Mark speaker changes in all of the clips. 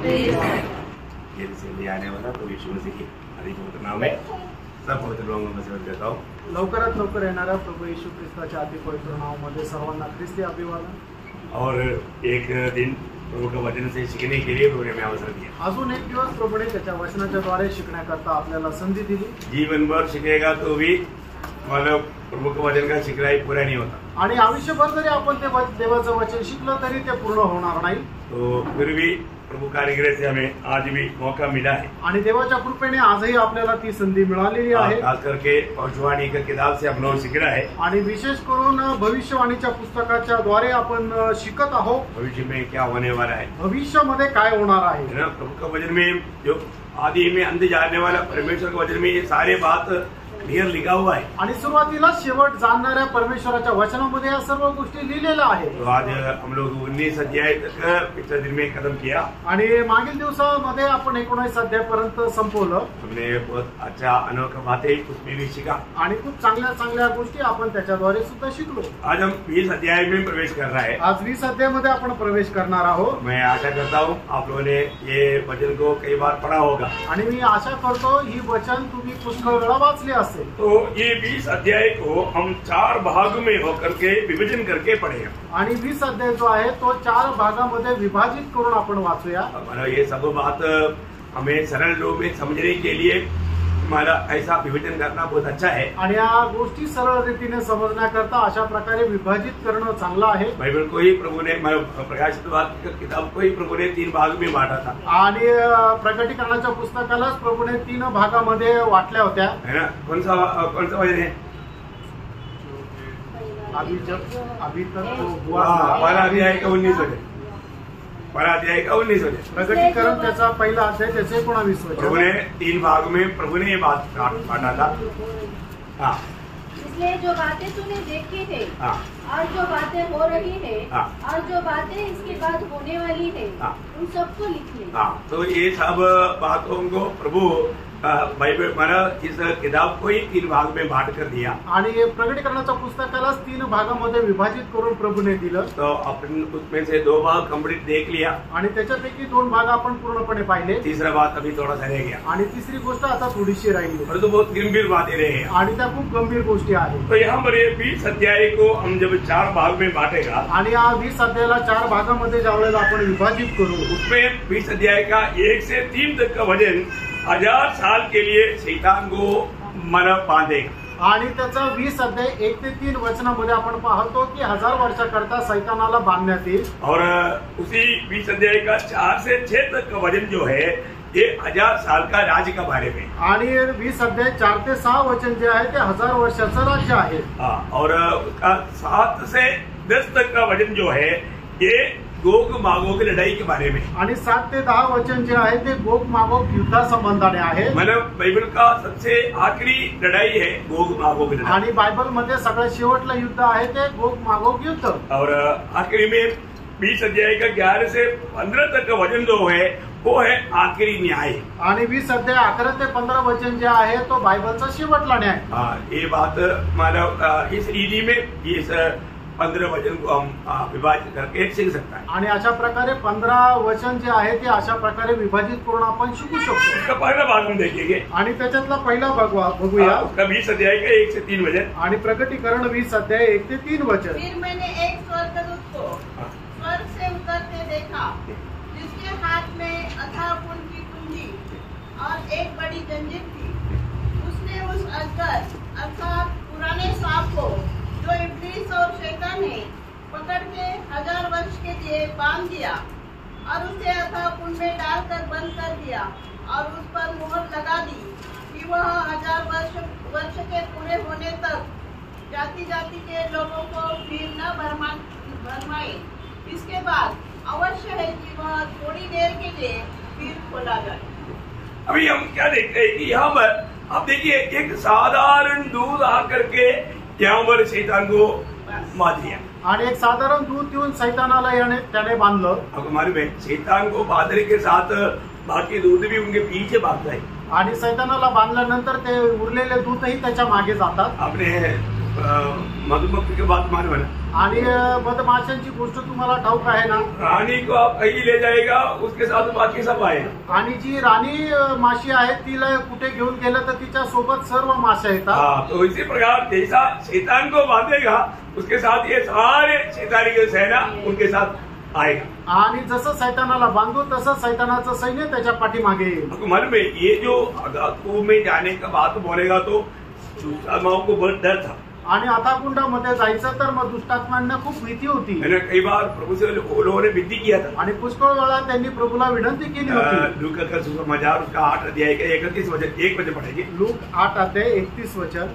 Speaker 1: ये से आने वाला तो यीशु मसीह के अधिक पवित्र नाम में सब पवित्र लोगों में से देता हूँ।
Speaker 2: लवकरात लवकर येणाऱ्या प्रभू येशू ख्रिस्ताच्या अति पवित्र नावामध्ये सर्वांना ख्रिस्ती अभिवादन।
Speaker 1: और एक दिन प्रभु का वचन से सीखने के लिए प्रभु ने हमें अवसर दिया।
Speaker 2: अजून एक दिवस प्रभूने त्याच्या वचनाच्या द्वारे शिकण्याकरता आपल्याला संधी दिली।
Speaker 1: जीवन भर सीखेगा तो भी मतलब प्रभु के वचन का सीखना ही पूरा नहीं होता।
Speaker 2: आणि आयुष्यभर जरी आपण ते देवाचं वचन शिकलं तरी ते पूर्ण होणार नाही।
Speaker 1: तो फिर भी प्रभु कार्यक्रम से हमें आज भी मौका मिला है
Speaker 2: आणि देवाच्या कृपेने आजही आपल्याला ती संधी मिळालेली आहे।
Speaker 1: खास करके भविष्यवाणी की किताब से हम लोग सीख रहा है
Speaker 2: आणि विशेष करून भविष्यवाणीच्या पुस्तकाच्या द्वारे आपण शिकत आहोत।
Speaker 1: भविष्य में क्या होने वाला है,
Speaker 2: भविष्यामध्ये काय होणार आहे
Speaker 1: ना। प्रभु का वचन में जो आदि में अंत जाने वाला परमेश्वर के वचन में ये सारे बात क्लियर लिखा हुआ है।
Speaker 2: आणि सुरुवातीला शेवट जाणणाऱ्या परमेश्वराच्या वचनामध्ये या सर्व गोष्टी लिहिलेल्या आहेत।
Speaker 1: तो आज हम लोग 19 अध्याय तक पिछले दिन में खत्म किया
Speaker 2: आणि मागील दिवसामध्ये आपण 19 अध्यायापर्यंत संपवलं।
Speaker 1: हमने बहुत अच्छा अनोखा बातें उसमें भी सीखा
Speaker 2: आणि खूप चांगल्या चांगल्या गोष्टी आपण त्याच्याद्वारे सुद्धा शिकलो।
Speaker 1: आज हम 20 अध्याय में प्रवेश कर रहा है।
Speaker 2: आज 20 अध्यायामध्ये आपण प्रवेश करणार आहोत।
Speaker 1: मैं आशा करता हूँ आप लोगों ने ये वचन को कई बार पढ़ा होगा
Speaker 2: आणि मी आशा करतो ही वचन तुम्ही पुष्कळ वेळा वाचले असेल।
Speaker 1: तो ये 20 अध्याय को हम 4 भाग में होकर के विभाजन करके पढ़ेंगे।
Speaker 2: आणि 20 अध्याय जो आहे तो 4 भागामध्ये विभाजित करून आपण वाचूया।
Speaker 1: हमारा ये सब बात हमें सरल रूप में समझने के लिए हमारा ऐसा विभाजन करना बहुत अच्छा है।
Speaker 2: आणि या गोष्टी सरळ रीतीने समजण्याकरता अशा प्रकारे विभाजित करणं चांगलं आहे।
Speaker 1: बाइबल को ही प्रभु ने प्रकाशित वाक्य किताब को ही प्रभु ने 3 भाग में बांटा था
Speaker 2: आणि प्रकटीकरणाच्या पुस्तकालाच प्रभूने 3 भागामध्ये वाटल्या होत्या,
Speaker 1: है ना। कौन सा वचन है?
Speaker 2: अभी तक तो
Speaker 1: पहला अध्याय का 19 वचन, पहला अध्याय का 19 वचन।
Speaker 2: प्रकटीकरण त्याचा पहिला अध्याय त्याचे 19 वचन।
Speaker 1: प्रभु ने 3 भाग में प्रभु ने ये बात बांटा था। हाँ,
Speaker 3: इसलिए जो बातें तूने देखी है
Speaker 1: हाँ,
Speaker 3: और जो बातें हो रही है
Speaker 1: हाँ,
Speaker 3: और जो बातें इसके बाद होने वाली है
Speaker 1: हाँ,
Speaker 3: उन सबको लिख ले।
Speaker 1: हाँ। तो ये सब बातों को प्रभु बाइबल माना इस किताब को ही 3 भाग में बांट कर दिया
Speaker 2: आणि प्रकटीकरणाच्या पुस्तकालाच 3 भागामध्ये विभाजित करून प्रभूने दिलं।
Speaker 1: तो अपन उसमें से 2 भाग कंप्लीट देख लिया
Speaker 2: आणि त्याच्यापैकी 2 भाग आपण पूर्णपणे पाहिले।
Speaker 1: तीसरा बात अभी थोड़ा सा रह गया
Speaker 2: आणि तिसरी गोष्ट आता थोडीशी राहिली
Speaker 1: और तो बहुत गंभीर बातें रहे हैं
Speaker 2: आणि त्या खूप गंभीर गोष्टी आहेत।
Speaker 1: तो यहाँ पर ये 20 अध्याय को हम जब 4 भाग में बांटेगा
Speaker 2: आणि या 20 अध्यायाला 4 भागामध्ये ज्यावेळेला आपण विभाजित करू
Speaker 1: उसमें 20 अध्याय का 1 से 3 तक का वचन 1000 साल के लिए शैतान को मन बांधेगा।
Speaker 2: आणि त्याचा 20 अध्याय 1 ते 3 वचनामध्ये आपण पाहतो की 1000 वर्षाकरता सैतानाला बांधण्यात येईल।
Speaker 1: और उसी 20 अध्याय का 4 से 6 तक का वचन जो है ये 1000 साल का राज्य का बारे में।
Speaker 2: आणि 20 अध्याय 4 ते 6 वचन जे आहे ते 1000 वर्षाचं राज्य आहे।
Speaker 1: और उसका 7 से 10 तक का वचन जो है ये गोग मागोग लड़ाई के बारे में।
Speaker 2: आणि 7 ते 10 वचन जे आहे ते गोग मागोग युद्धासंबंधाने आहे।
Speaker 1: मतलब बाइबल का सबसे आखिरी लड़ाई है गोग मागोग लड़ाई।
Speaker 2: आणि बायबल मध्ये सगळ्यात शेवटलं युद्ध आहे ते गोग मागोग युद्ध।
Speaker 1: और आखिरी में 20 अध्याय का 11 से 15 तक का वचन जो है वो है आखिरी न्याय।
Speaker 2: आणि 20 अध्याय 11 ते 15 वचन जे आहे तो बायबलचा शेवटला न्याय।
Speaker 1: ये बात मतलब इस रीति में इस 15 वचन को हम विभाजित करके सीख सकता है।
Speaker 2: आणि अशा प्रकारे 15 वचन जे आहे ते अशा प्रकारे विभाजित करून आपण शिकू शकतो।
Speaker 1: उसका पहला भाग हम देखेंगे
Speaker 2: आणि त्याच्यातला पहिला भाग बघूया।
Speaker 1: उसका 20 अध्याय का 1 से 3 वचन।
Speaker 2: आणि प्रकटीकरण 20 अध्याय 1 ते 3 वचन।
Speaker 3: फिर मैंने एक स्वर्गदूत को स्वर्ग से उतरते देखा, जिसके हाथ में अथाह पुण्य की कुंजी और एक बड़ी जंजीर थी। उसने उस अजगर अर्थात पुराने सांप को जो इब्लीस और शैतान है पकड़ के 1000 वर्ष के लिए बांध दिया और उसे अथाह कुंड में डालकर बंद कर दिया और उस पर मुहर लगा दी कि वह 1000 वर्ष के पूरे होने तक जाति जाति के लोगों को फिर न भरमाए। इसके बाद अवश्य है कि वह थोड़ी देर के लिए फिर खोला जाए।
Speaker 1: अभी हम क्या देखते हैं कि यहाँ पर आप देखिए एक साधारण दूध आकर के यहाँ पर शैतान को बांध दिया।
Speaker 2: आणि एक साधारण दूध येऊन सैतानाला त्याने बांधलं।
Speaker 1: अब हमारे में शैतान को बांधने के साथ बाकी दूध भी उनके पीछे भागता है।
Speaker 2: आणि सैतानाला बांधल्यानंतर ते उरलेले दूधही त्याच्या मागे जातात।
Speaker 1: आपने मधुमक्खी की बात मालूम है ना?
Speaker 2: आणि मधमाशांची गोष्ट तुम्हाला ठाऊक आहे ना,
Speaker 1: रानी को आप कहीं ले जाएगा, उसके साथ बाकी सब आएगा।
Speaker 2: आणि जी राणी माशी आहे तिला कुठे घेऊन गेलं तर तिच्या सोबत सर्व माशा येतात।
Speaker 1: हाँ, तो इसी प्रकार जैसा शैतान को बांधेगा उसके साथ ये सारे शैतानी के सेना उनके साथ आएगा।
Speaker 2: आणि जसं सैतानाला बांधू तसं सैतानाचं सैन्य त्याच्या पाठीमागे येईल।
Speaker 1: आपको मालूम है ये जो अगाधों में जाने का बात बोलेगा तो दुष्टात्माओं को बहुत डर था।
Speaker 2: आणि अथाकुंडामध्ये जायचं तर मग दुष्टात्मांना खूप भीती होती
Speaker 1: मैंने कई बार प्रभु से लोगों ने विनती किया था।
Speaker 2: आणि पुष्कळ वेळा त्यांनी प्रभूला विनंती केली होती।
Speaker 1: लूका का सुसमाचार उसका 8 अध्याय का 31 वचन 1 वचन पढ़ेंगे।
Speaker 2: लूक 8 अध्याय 31 वचन।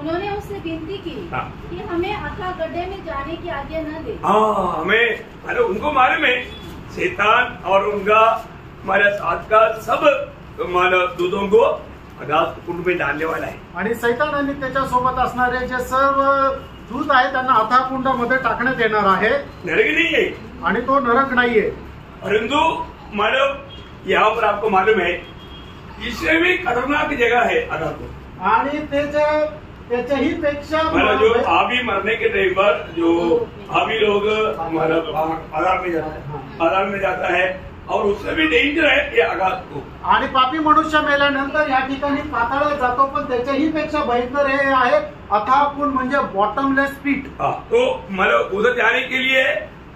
Speaker 4: उन्होंने उससे विनती की
Speaker 1: हाँ।
Speaker 4: कि हमें अथाह गड्ढे में जाने की आज्ञा न दे।
Speaker 1: हाँ, हमें मतलब उनको मालूम है शैतान और उनका हमारे साथ का सब मानव दूतों को अगाध कुंड में डालने वाला है।
Speaker 2: आणि सैतान आणि त्याच्या सोबत असणारे जे सर्व दूत आहेत त्यांना अथाकुंडामध्ये टाकण्यात येणार आहे।
Speaker 1: नरक नहीं है
Speaker 2: आणि तो नरक नाहीये,
Speaker 1: परंतु मानव यहाँ पर आपको मालूम है इससे भी खतरनाक जगह है अगाध कुंड।
Speaker 2: आणि त्याच्याही पेक्षा
Speaker 1: मतलब जो आबी मरने के टाइम पर जो आबी लोग हमारा पाताल में जाता है और उससे भी डेंजर है ये अगाध कुंड।
Speaker 2: आणि पापी मनुष्य मेल्यानंतर या ठिकाणी पाताळात जातो, पण त्याच्याही पेक्षा भयंकर हे आहे अथाह कुंड म्हणजे बॉटमलेस पिट।
Speaker 1: तो मतलब उधर जाने के लिए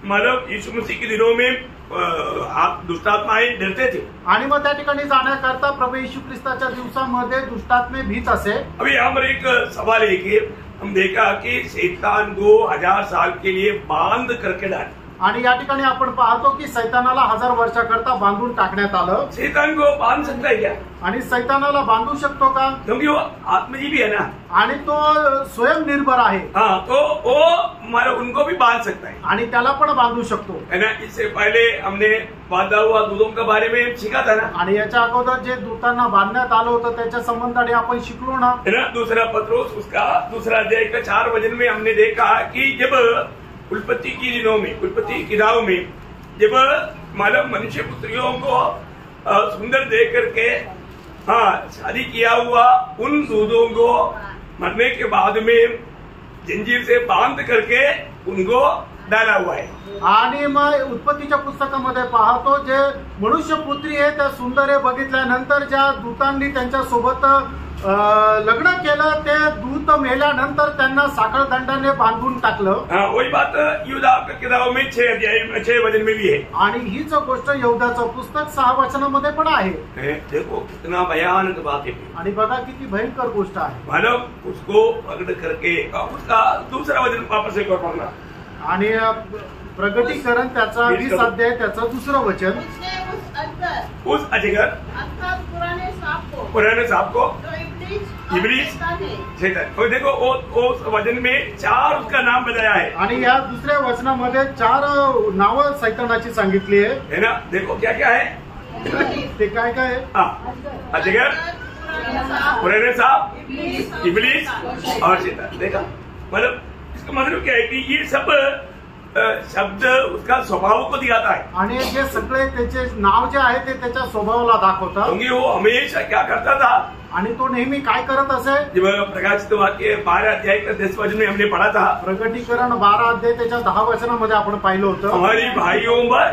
Speaker 1: मतलब यीशु मसीह के दिनों में आप दुष्टात्माएं डरते थे।
Speaker 2: आणि मग त्या ठिकाणी जाण्याकरता प्रभू येशू ख्रिस्ताच्या दिवसामध्ये दुष्टात्मे भीत असे।
Speaker 1: अभी यहाँ पर एक सवाल है कि हम देखा कि शैतान को 1000 साल के लिए बांध करके डाला।
Speaker 2: आणि या ठिकाणी आपण पाहतो की सैतानाला 1000 वर्षाकरता बांधून टाकण्यात आलं।
Speaker 1: शैतान को बांध सकता है क्या?
Speaker 2: आणि सैतानाला बांधू शकतो का?
Speaker 1: क्योंकि वो आत्मजीवी है ना।
Speaker 2: आणि तो स्वयंनिर्भर आहे।
Speaker 1: हाँ, तो वो मतलब उनको भी बांध सकता है
Speaker 2: आणि त्याला पण बांधू शकतो
Speaker 1: है ना। इससे पहले हमने बांधा हुआ दूतों के बारे में सीखा था ना।
Speaker 2: आणि याच्या अगोदर जे दूतांना बांधण्यात आलं होतं त्याच्या संबंधाने आपण शिकलो ना,
Speaker 1: है ना। दूसरा पत्रोस उसका दूसरा अध्याय का 4 वचन में हमने देखा कि जब उत्पत्ति की दिनों में, उत्पत्ति की किताब में जब मानव मनुष्य पुत्रियों को सुंदर देख करके हाँ शादी किया हुआ उन दूधों को मरने के बाद में जंजीर से बांध करके उनको डाला हुआ है।
Speaker 2: आणि मग उत्पत्तीच्या पुस्तकामध्ये पाहतो जे मनुष्य पुत्री आहे त्या सुंदर हे बघितल्यानंतर ज्या दूतांनी त्यांच्या सोबत लग्न केलं ते दूत मेल्यानंतर त्यांना साखळदंडाने बांधून टाकलं।
Speaker 1: वही बात युदा किताब में 6 अध्याय 6 वचन में भी है।
Speaker 2: आणि हीच गोष्ट यहूदाचं पुस्तक 6 वचनामध्ये पण आहे।
Speaker 1: देखो कितना भयानक बात है।
Speaker 2: आणि बघा किती भयंकर गोष्ट आहे।
Speaker 1: मानव उसको प्रकट करके उसका दूसरा वचन वापस एक और पढ़ना।
Speaker 2: आणि प्रगटीकरण त्याचा 20 अध्याय त्याचं दुसरं वचन।
Speaker 1: उस अजगर
Speaker 3: अर्थात
Speaker 1: पुराने सांप को
Speaker 3: जो
Speaker 1: इब्लीस शैतान। और देखो उस वचन में 4 उसका नाम बताया है।
Speaker 2: आणि या दुसऱ्या वचनामध्ये 4 नावं सैतानाची सांगितली
Speaker 1: है ना। देखो क्या क्या है
Speaker 2: ते काय काय आहे?
Speaker 1: अजगर, पुराने सांप, इब्लीस और शैतान। देखा मतलब इसका मतलब क्या है कि ये सब शब्द उसका स्वभाव को दिखाता है।
Speaker 2: आणि जे सगळे त्याचे नाव जे आहे ते त्याच्या स्वभावाला दाखवतात।
Speaker 1: क्योंकि वो हमेशा क्या करता था
Speaker 2: आणि तो नेहमी काय करत असे?
Speaker 1: जब प्रकाशित वाक्य 12 अध्याय का 10 वचन में हमने पढ़ा था।
Speaker 2: प्रगटीकरण 12 अध्याय त्याच्या 10 वचनामध्ये आपण पाहिलं होतं।
Speaker 1: हमारी भाइयों पर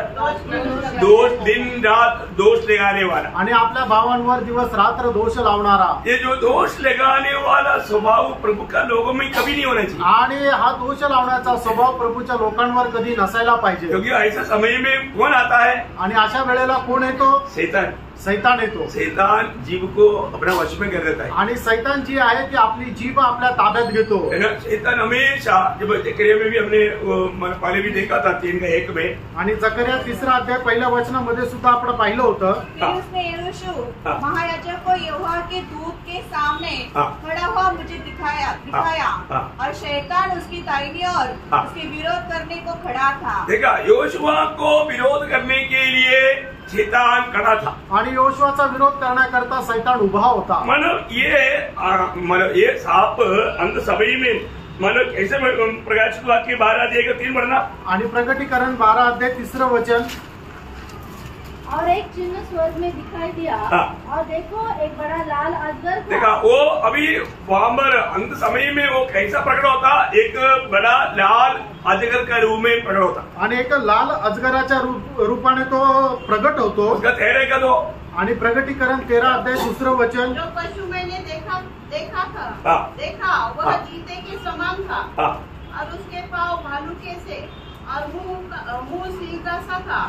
Speaker 1: दोष दिन रात दोष लगाने वाला।
Speaker 2: आणि आपल्या भावांवर दिवस रात्र दोष लावणारा।
Speaker 1: ये जो दोष लगाने वाला स्वभाव प्रभु का लोगों में कभी नहीं होना चाहिए।
Speaker 2: आणि हा दोष लावण्याचा स्वभाव प्रभूच्या लोकांवर कधी नसायला पाहिजे।
Speaker 1: क्योंकि ऐसा समय में कौन आता है?
Speaker 2: आणि अशा वेळेला कोण येतो?
Speaker 1: शैतान।
Speaker 2: सैतान येतो।
Speaker 1: शैतान जीव को अपना वश में कर देता है।
Speaker 2: आणि सैतान जी आहे ती आपली जीभ आपल्या ताब्यात घेतो।
Speaker 1: शैतान हमेशा जब जकरिया में भी हमने पहले भी देखा था 3:1 में।
Speaker 2: आणि जकरिया 3रा अध्याय पहिल्या वचनामध्ये सुद्धा आपण पाहिलं होतं।
Speaker 4: उसने यहोशू महायाजक को यहोवा के दूत के सामने खड़ा हुआ मुझे दिखाया और शैतान उसकी दाहिनी ओर उसके विरोध करने को खड़ा था। देखा
Speaker 1: योशुआ को विरोध करने के लिए शैतान खड़ा था।
Speaker 2: आणि योशुआचा विरोध करण्याकरता सैतान उभा होता।
Speaker 1: मतलब ये सांप अंत सभी में मतलब कैसे प्रकाशित वाक्य 12 अध्याय का 3 पढ़ना।
Speaker 2: आणि प्रगटीकरण 12 अध्याय 3रं वचन।
Speaker 5: और एक चिन्ह स्वर्ग में दिखाई दिया। और देखो एक बड़ा लाल अजगर था।
Speaker 1: देखा वो अभी वहां पर अंत समय में वो कैसा प्रकट होता, एक बड़ा लाल अजगर का रूप में प्रकट होता
Speaker 2: आणि एक लाल अजगराच्या रूपाने तो प्रगट होतो।
Speaker 1: उसका चेहरे का तो
Speaker 2: आणि प्रगटीकरण 13 अध्याय 2 वचन,
Speaker 3: जो पशु मैंने देखा था
Speaker 1: हाँ।
Speaker 3: देखा वह चीते के समान था और उसके पाँव भालू के से और मुंह सिंह का सा था।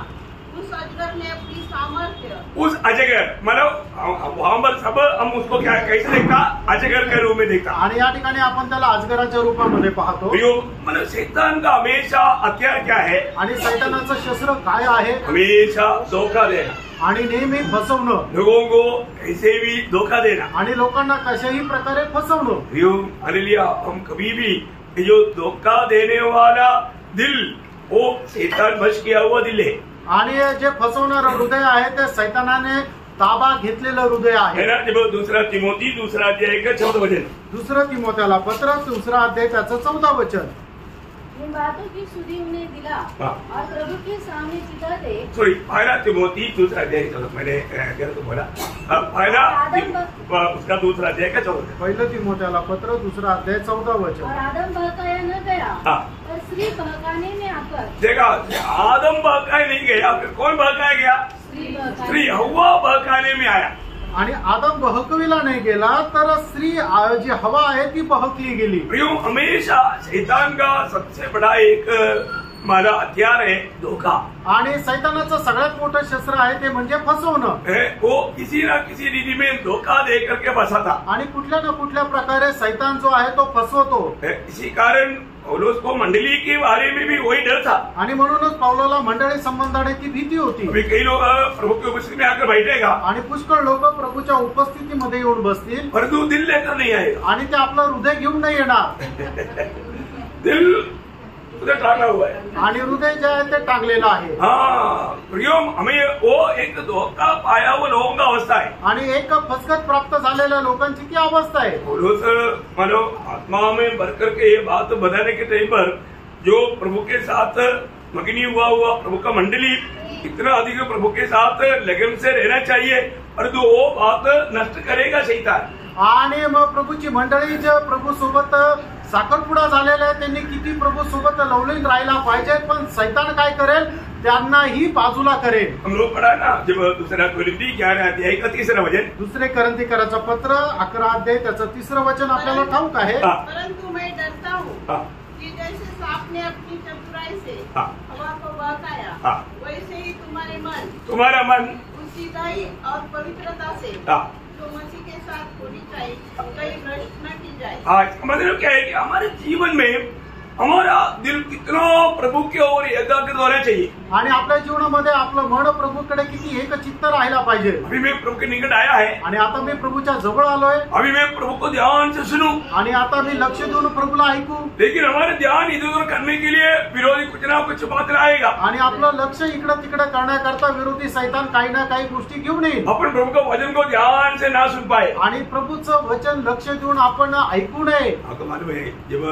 Speaker 3: उस अजगर ने अपनी सामर्थ्य, उस
Speaker 1: अजगर मतलब वहां पर सब हम उसको क्या कैसे देखता, अजगर के रूप में देखता।
Speaker 2: आणि या ठिकाणी आपण त्याला अजगराच्या रूपामध्ये पाहतो।
Speaker 1: मतलब शैतान का हमेशा हथियार क्या है,
Speaker 2: आणि सैतानाचं शस्त्र काय आहे,
Speaker 1: हमेशा धोखा देना
Speaker 2: आणि नेहमी फसवणं,
Speaker 1: लोगों को कैसे भी धोखा देना
Speaker 2: आणि लोकांना कशाही प्रकारे फसवणं।
Speaker 1: हालेलुया। हम कभी भी ये जो धोखा देने वाला दिल वो शैतान वश किया हुआ दिल है,
Speaker 2: आणि जे फसवणारं हृदय आहे ते सैतानाने ताबा घेतलेलं हृदय आहे
Speaker 1: ना। जब दूसरा तिमोथी 2 अध्याय का 14 वचन,
Speaker 2: 2 तिमोथेला पत्र 2 अध्याय त्याचं 14 वचन,
Speaker 5: इन बातों की सुधि उन्हें दिला और प्रभु के सामने चिता दे।
Speaker 1: सॉरी, पहला तिमोथी 2 अध्याय 14, मैंने तो बोला पहला उसका 2 अध्याय का 14,
Speaker 2: पहिलं तिमोथेला पत्र 2 अध्याय 14 वचन।
Speaker 5: और आदम बहकाया न गया पर स्त्री बहकाने में आकर,
Speaker 1: देखा आदम बहकाए नहीं गया, फिर कौन बहकाया गया, स्त्री हवा बहकाने में आया।
Speaker 2: आणि आदम बहकविला नाही गेला तर स्त्री जी हवा आहे ती बहकली गेली।
Speaker 1: हमेशा शैतान का सबसे बड़ा एक हमारा हथियार है धोखा,
Speaker 2: आणि सैतानाचं सगळ्यात मोठं शस्त्र आहे ते म्हणजे फसवणं।
Speaker 1: वो किसी ना किसी रीति में धोखा दे करके फंसाता,
Speaker 2: आणि कुठल्या ना कुठल्या प्रकारे सैतान जो आहे तो फसवतो।
Speaker 1: इसी कारण पौलुस को मंडली के बारे में भी वही डर था,
Speaker 2: आणि म्हणूनच पौलोला मंडळी संबंधाने भीती होती।
Speaker 1: अभी कई लोग प्रभु की उपस्थिति में आकर बैठेगा
Speaker 2: आणि पुष्कळ लोक प्रभूच्या उपस्थितीमध्ये येऊन बसतील,
Speaker 1: परंतु दिल लेकर नहीं आएगा,
Speaker 2: आणि ते आपलं हृदय घेऊन नाही येणार।
Speaker 1: दिल उधर टांगा हुआ है,
Speaker 2: आणि हृदय जे आहे ते टांगलेलं आहे।
Speaker 1: हाँ प्रियम, हमें वो एक धोखा पाया वो लोगों का अवस्था है,
Speaker 2: आणि एक फसगत प्राप्त झालेल्या लोकांची ती अवस्था आहे।
Speaker 1: पौलुस मानो आत्मा में भर करके ये बात बताने के टाइम पर जो प्रभु के साथ मगनी हुआ प्रभु का मंडली इतना अधिक प्रभु के साथ लगन से रहना चाहिए, परंतु वो बात नष्ट करेगा शैतान।
Speaker 2: आणि मग प्रभूची मंडळी जे प्रभू सोबत साखरपुडा झालेला आहे त्यांनी किती प्रभू सोबत लवलीन राहायला पाहिजे, पण सैतान काय करेल, त्यांनाही बाजूला करेल।
Speaker 1: हम लोग पढ़ा ना जब 2 कोरिन्थी 11 अध्याय का 3 वचन,
Speaker 2: 2 कोरिन्थीकराचं पत्र 11 अध्याय त्याचं 3 वचन आपल्याला ठाऊक आहे।
Speaker 3: परंतु मैं डरता हूँ कि जैसे सांप ने अपनी चतुराई से हवा को बहकाया, वैसे ही
Speaker 1: तुम्हारा मन
Speaker 3: उसी दई और पवित्रता से जो मसीह के साथ होनी चाहिए, कहीं भ्रष्ट न की जाए।
Speaker 1: आज मतलब क्या है कि हमारे जीवन में हमारा दिल कितना प्रभु की ओर एकाग्र होना चाहिए,
Speaker 2: आणि आपल्या जीवनामध्ये आपलं मन प्रभूकडे किती एकचित्त राहायला पाहिजे।
Speaker 1: अभी मैं प्रभु के निकट आया है,
Speaker 2: आणि आता मी प्रभूच्या जवळ आलोय,
Speaker 1: अभी मैं प्रभु को ध्यान से सुनूं,
Speaker 2: आणि आता मी लक्ष देऊन प्रभूला ऐकू।
Speaker 1: लेकिन हमारे ध्यान इधर उधर करने के लिए विरोधी कुछ ना कुछ बात लाएगा,
Speaker 2: आणि आपलं लक्ष इकडं तिकडं करण्याकरता विरोधी सैतान काही ना काही गोष्टी घेऊन येईल।
Speaker 1: अपन प्रभु का वचन को ध्यान से ना सुन पाए,
Speaker 2: आणि प्रभूचं वचन लक्ष देऊन आपण ऐकू नये।
Speaker 1: आपको मालूम है जब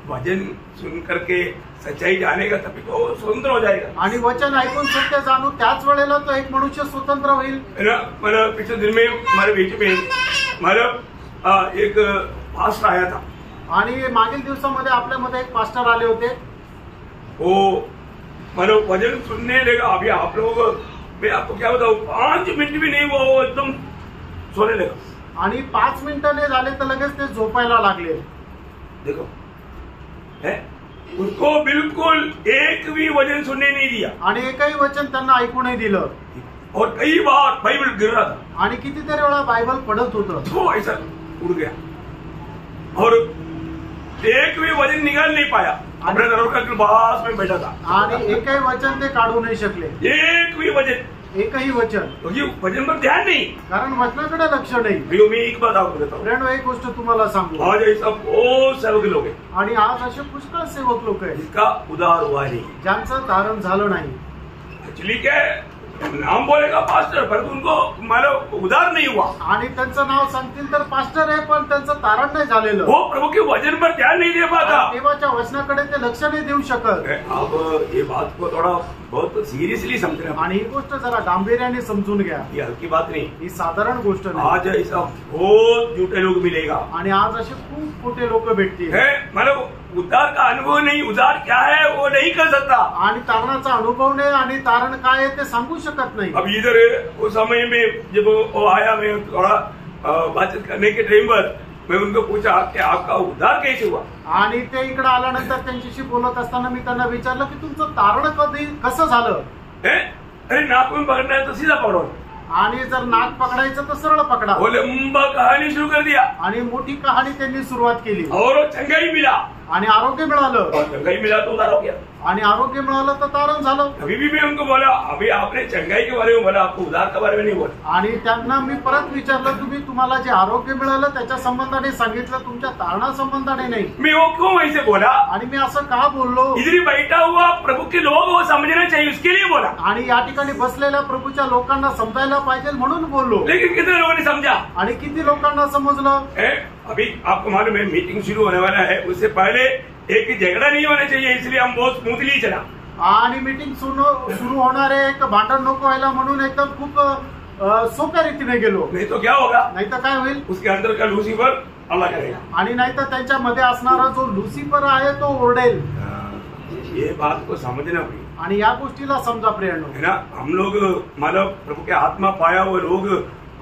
Speaker 1: वचन सुन करके सच्चाई जानेगा तभी तो स्वतंत्र हो जाएगा,
Speaker 2: आणि वचन ऐकून सत्य जाणू त्याच वेळेला तो एक मनुष्य स्वतंत्र होईल।
Speaker 1: मतलब पिछले दिन में हमारे बीच में मतलब एक पास्टर आया था,
Speaker 2: आणि मागील दिवसामध्ये आपल्यामध्ये एक पास्टर आले होते।
Speaker 1: वो मतलब वचन सुनने लगा, अभी आप लोग मैं आपको क्या बताऊं 5 मिनट भी नहीं वो एकदम सोने लगा,
Speaker 2: आणि 5 मिनिटांनी झाले तर लगेच ते झोपायला लागले।
Speaker 1: देखो है उसको बिल्कुल एक भी वचन सुनने नहीं दिया,
Speaker 2: आणि एकही वचन त्यांना ऐकू नाही दिलं,
Speaker 1: और कई बार बाइबल गिर रहा था,
Speaker 2: आणि कितीतरी वेळा बायबल पडत होतं,
Speaker 1: तो ऐसा उड़ गया और एक भी वचन निकाल नहीं पाया, अपने दरबार के पास में बैठा था,
Speaker 2: आणि एकही वचन ते काढू नाही शकले,
Speaker 1: एक भी वचन,
Speaker 2: एकही वचन,
Speaker 1: क्योंकि वचन पर ध्यान नहीं,
Speaker 2: कारण वचनाकडे लक्ष नाही।
Speaker 1: मैं एक बात आपको बताता हूँ,
Speaker 2: फ्रेंड एक गोष्ट तुम्हाला सांगू,
Speaker 1: आज ऐसा बहुत सेवक लोग हैं,
Speaker 2: आणि आज असे पुष्कळ सेवक लोक आहेत
Speaker 1: जिसका उधार हुआ नहीं,
Speaker 2: ज्यांचं तारण झालं नाही।
Speaker 1: एक्चुअली क्या है, नाम बोलेगा पास्टर, पर उनको मतलब उधार नहीं हुआ,
Speaker 2: आणि त्यांचं नाव सांगतील तर पास्टर आहे, पण त्यांचं तारण नाही झालेलं,
Speaker 1: वो प्रभु के वचन पर ध्यान नहीं दे पाता,
Speaker 2: देवाच्या वचनाकडे ते लक्ष नाही देऊ शकत।
Speaker 1: अब ये बात को थोड़ा बहुत सीरियसली समझना।
Speaker 2: आणि ही गोष्ट जरा गांभीर्याने समजून घ्या,
Speaker 1: ये हल्की बात नहीं।
Speaker 2: ही साधारण गोष्ट नाही।
Speaker 1: आज ऐसा बहुत झूठे लोग मिलेगा
Speaker 2: आणि आज असे खूप खोटे लोक भेटतील
Speaker 1: है, मतलब उद्धार का अनुभव नहीं, उद्धार क्या है वो नहीं कर सकता,
Speaker 2: आणि तारणाचा अनुभव नाही आणि तारण काय आहे ते सांगू शकत नाही।
Speaker 1: अब इधर उस समय में जब वो आया, मैं थोड़ा बातचीत करने के टाइम पर मैं उनको पूछा कि आपका उद्धार कैसे हुआ।
Speaker 2: आणि ते इकडे आल्यानंतर त्यांच्याशी बोलत असताना मी त्यांना विचारलं की तुमचं तारण कधी कसं झालं।
Speaker 1: अरे नाक में पकड़ना है तो सीधा पकड़ो,
Speaker 2: आणि जर नाक पकडायचं तर सरळ पकडा।
Speaker 1: वो लंबा कहानी शुरू कर दिया
Speaker 2: आणि मोठी कहाणी त्यांनी सुरुवात केली
Speaker 1: और चंगाई मिला,
Speaker 2: आणि आरोग्य मिळालं,
Speaker 1: और चंगाई मिला तो उद्धार हो गया।
Speaker 2: आणि आरोग्य मिळालं तर तारण झालं।
Speaker 1: अभी भी मैं उनको बोला, अभी आपने चंगाई के बारे में बोला, आपको उद्धार के बारे में नहीं बोला।
Speaker 2: आणि त्यांना मी परत विचारलं तुम्ही तुम्हाला जे आरोग्य मिळालं त्याच्या संबंधाने सांगितलं, तुमच्या तारणा संबंधाने नाही।
Speaker 1: मैं वो क्यों ऐसे बोला,
Speaker 2: आणि मी असं का बोललो,
Speaker 1: इधर ही बैठा हुआ प्रभु के लोग वो समझना चाहिए उसके लिए बोला,
Speaker 2: आणि या ठिकाणी बसलेल्या प्रभूच्या लोकांना समजायला पाहिजे म्हणून बोललो।
Speaker 1: लेकिन कितने लोगों ने समझा।
Speaker 2: आणि किती लोकांना समजलं।
Speaker 1: अभी आपको मालूम है मीटिंग शुरू होने वाला है, उससे पहले एक झगड़ा नहीं होना चाहिए, इसलिए हम बहुत स्मूथली चला।
Speaker 2: आणि मीटिंग सुरू होणारे एक भांडण नको व्हायला म्हणून एकदम खूप सोप्या रीतीने गेलो।
Speaker 1: नहीं तो क्या होगा,
Speaker 2: नाही तर काय होईल,
Speaker 1: उसके अंदर का लूसीफर अल्लाह करेगा,
Speaker 2: आणि नाही तर त्यांच्यामध्ये असणारा जो लुसिफर आहे तो ओरडेल।
Speaker 1: ये बात को समझना भी
Speaker 2: आणि या गोष्टीला समजा प्रियांनो,
Speaker 1: है ना। हम लोग मतलब प्रभु के आत्मा पाया हुए लोग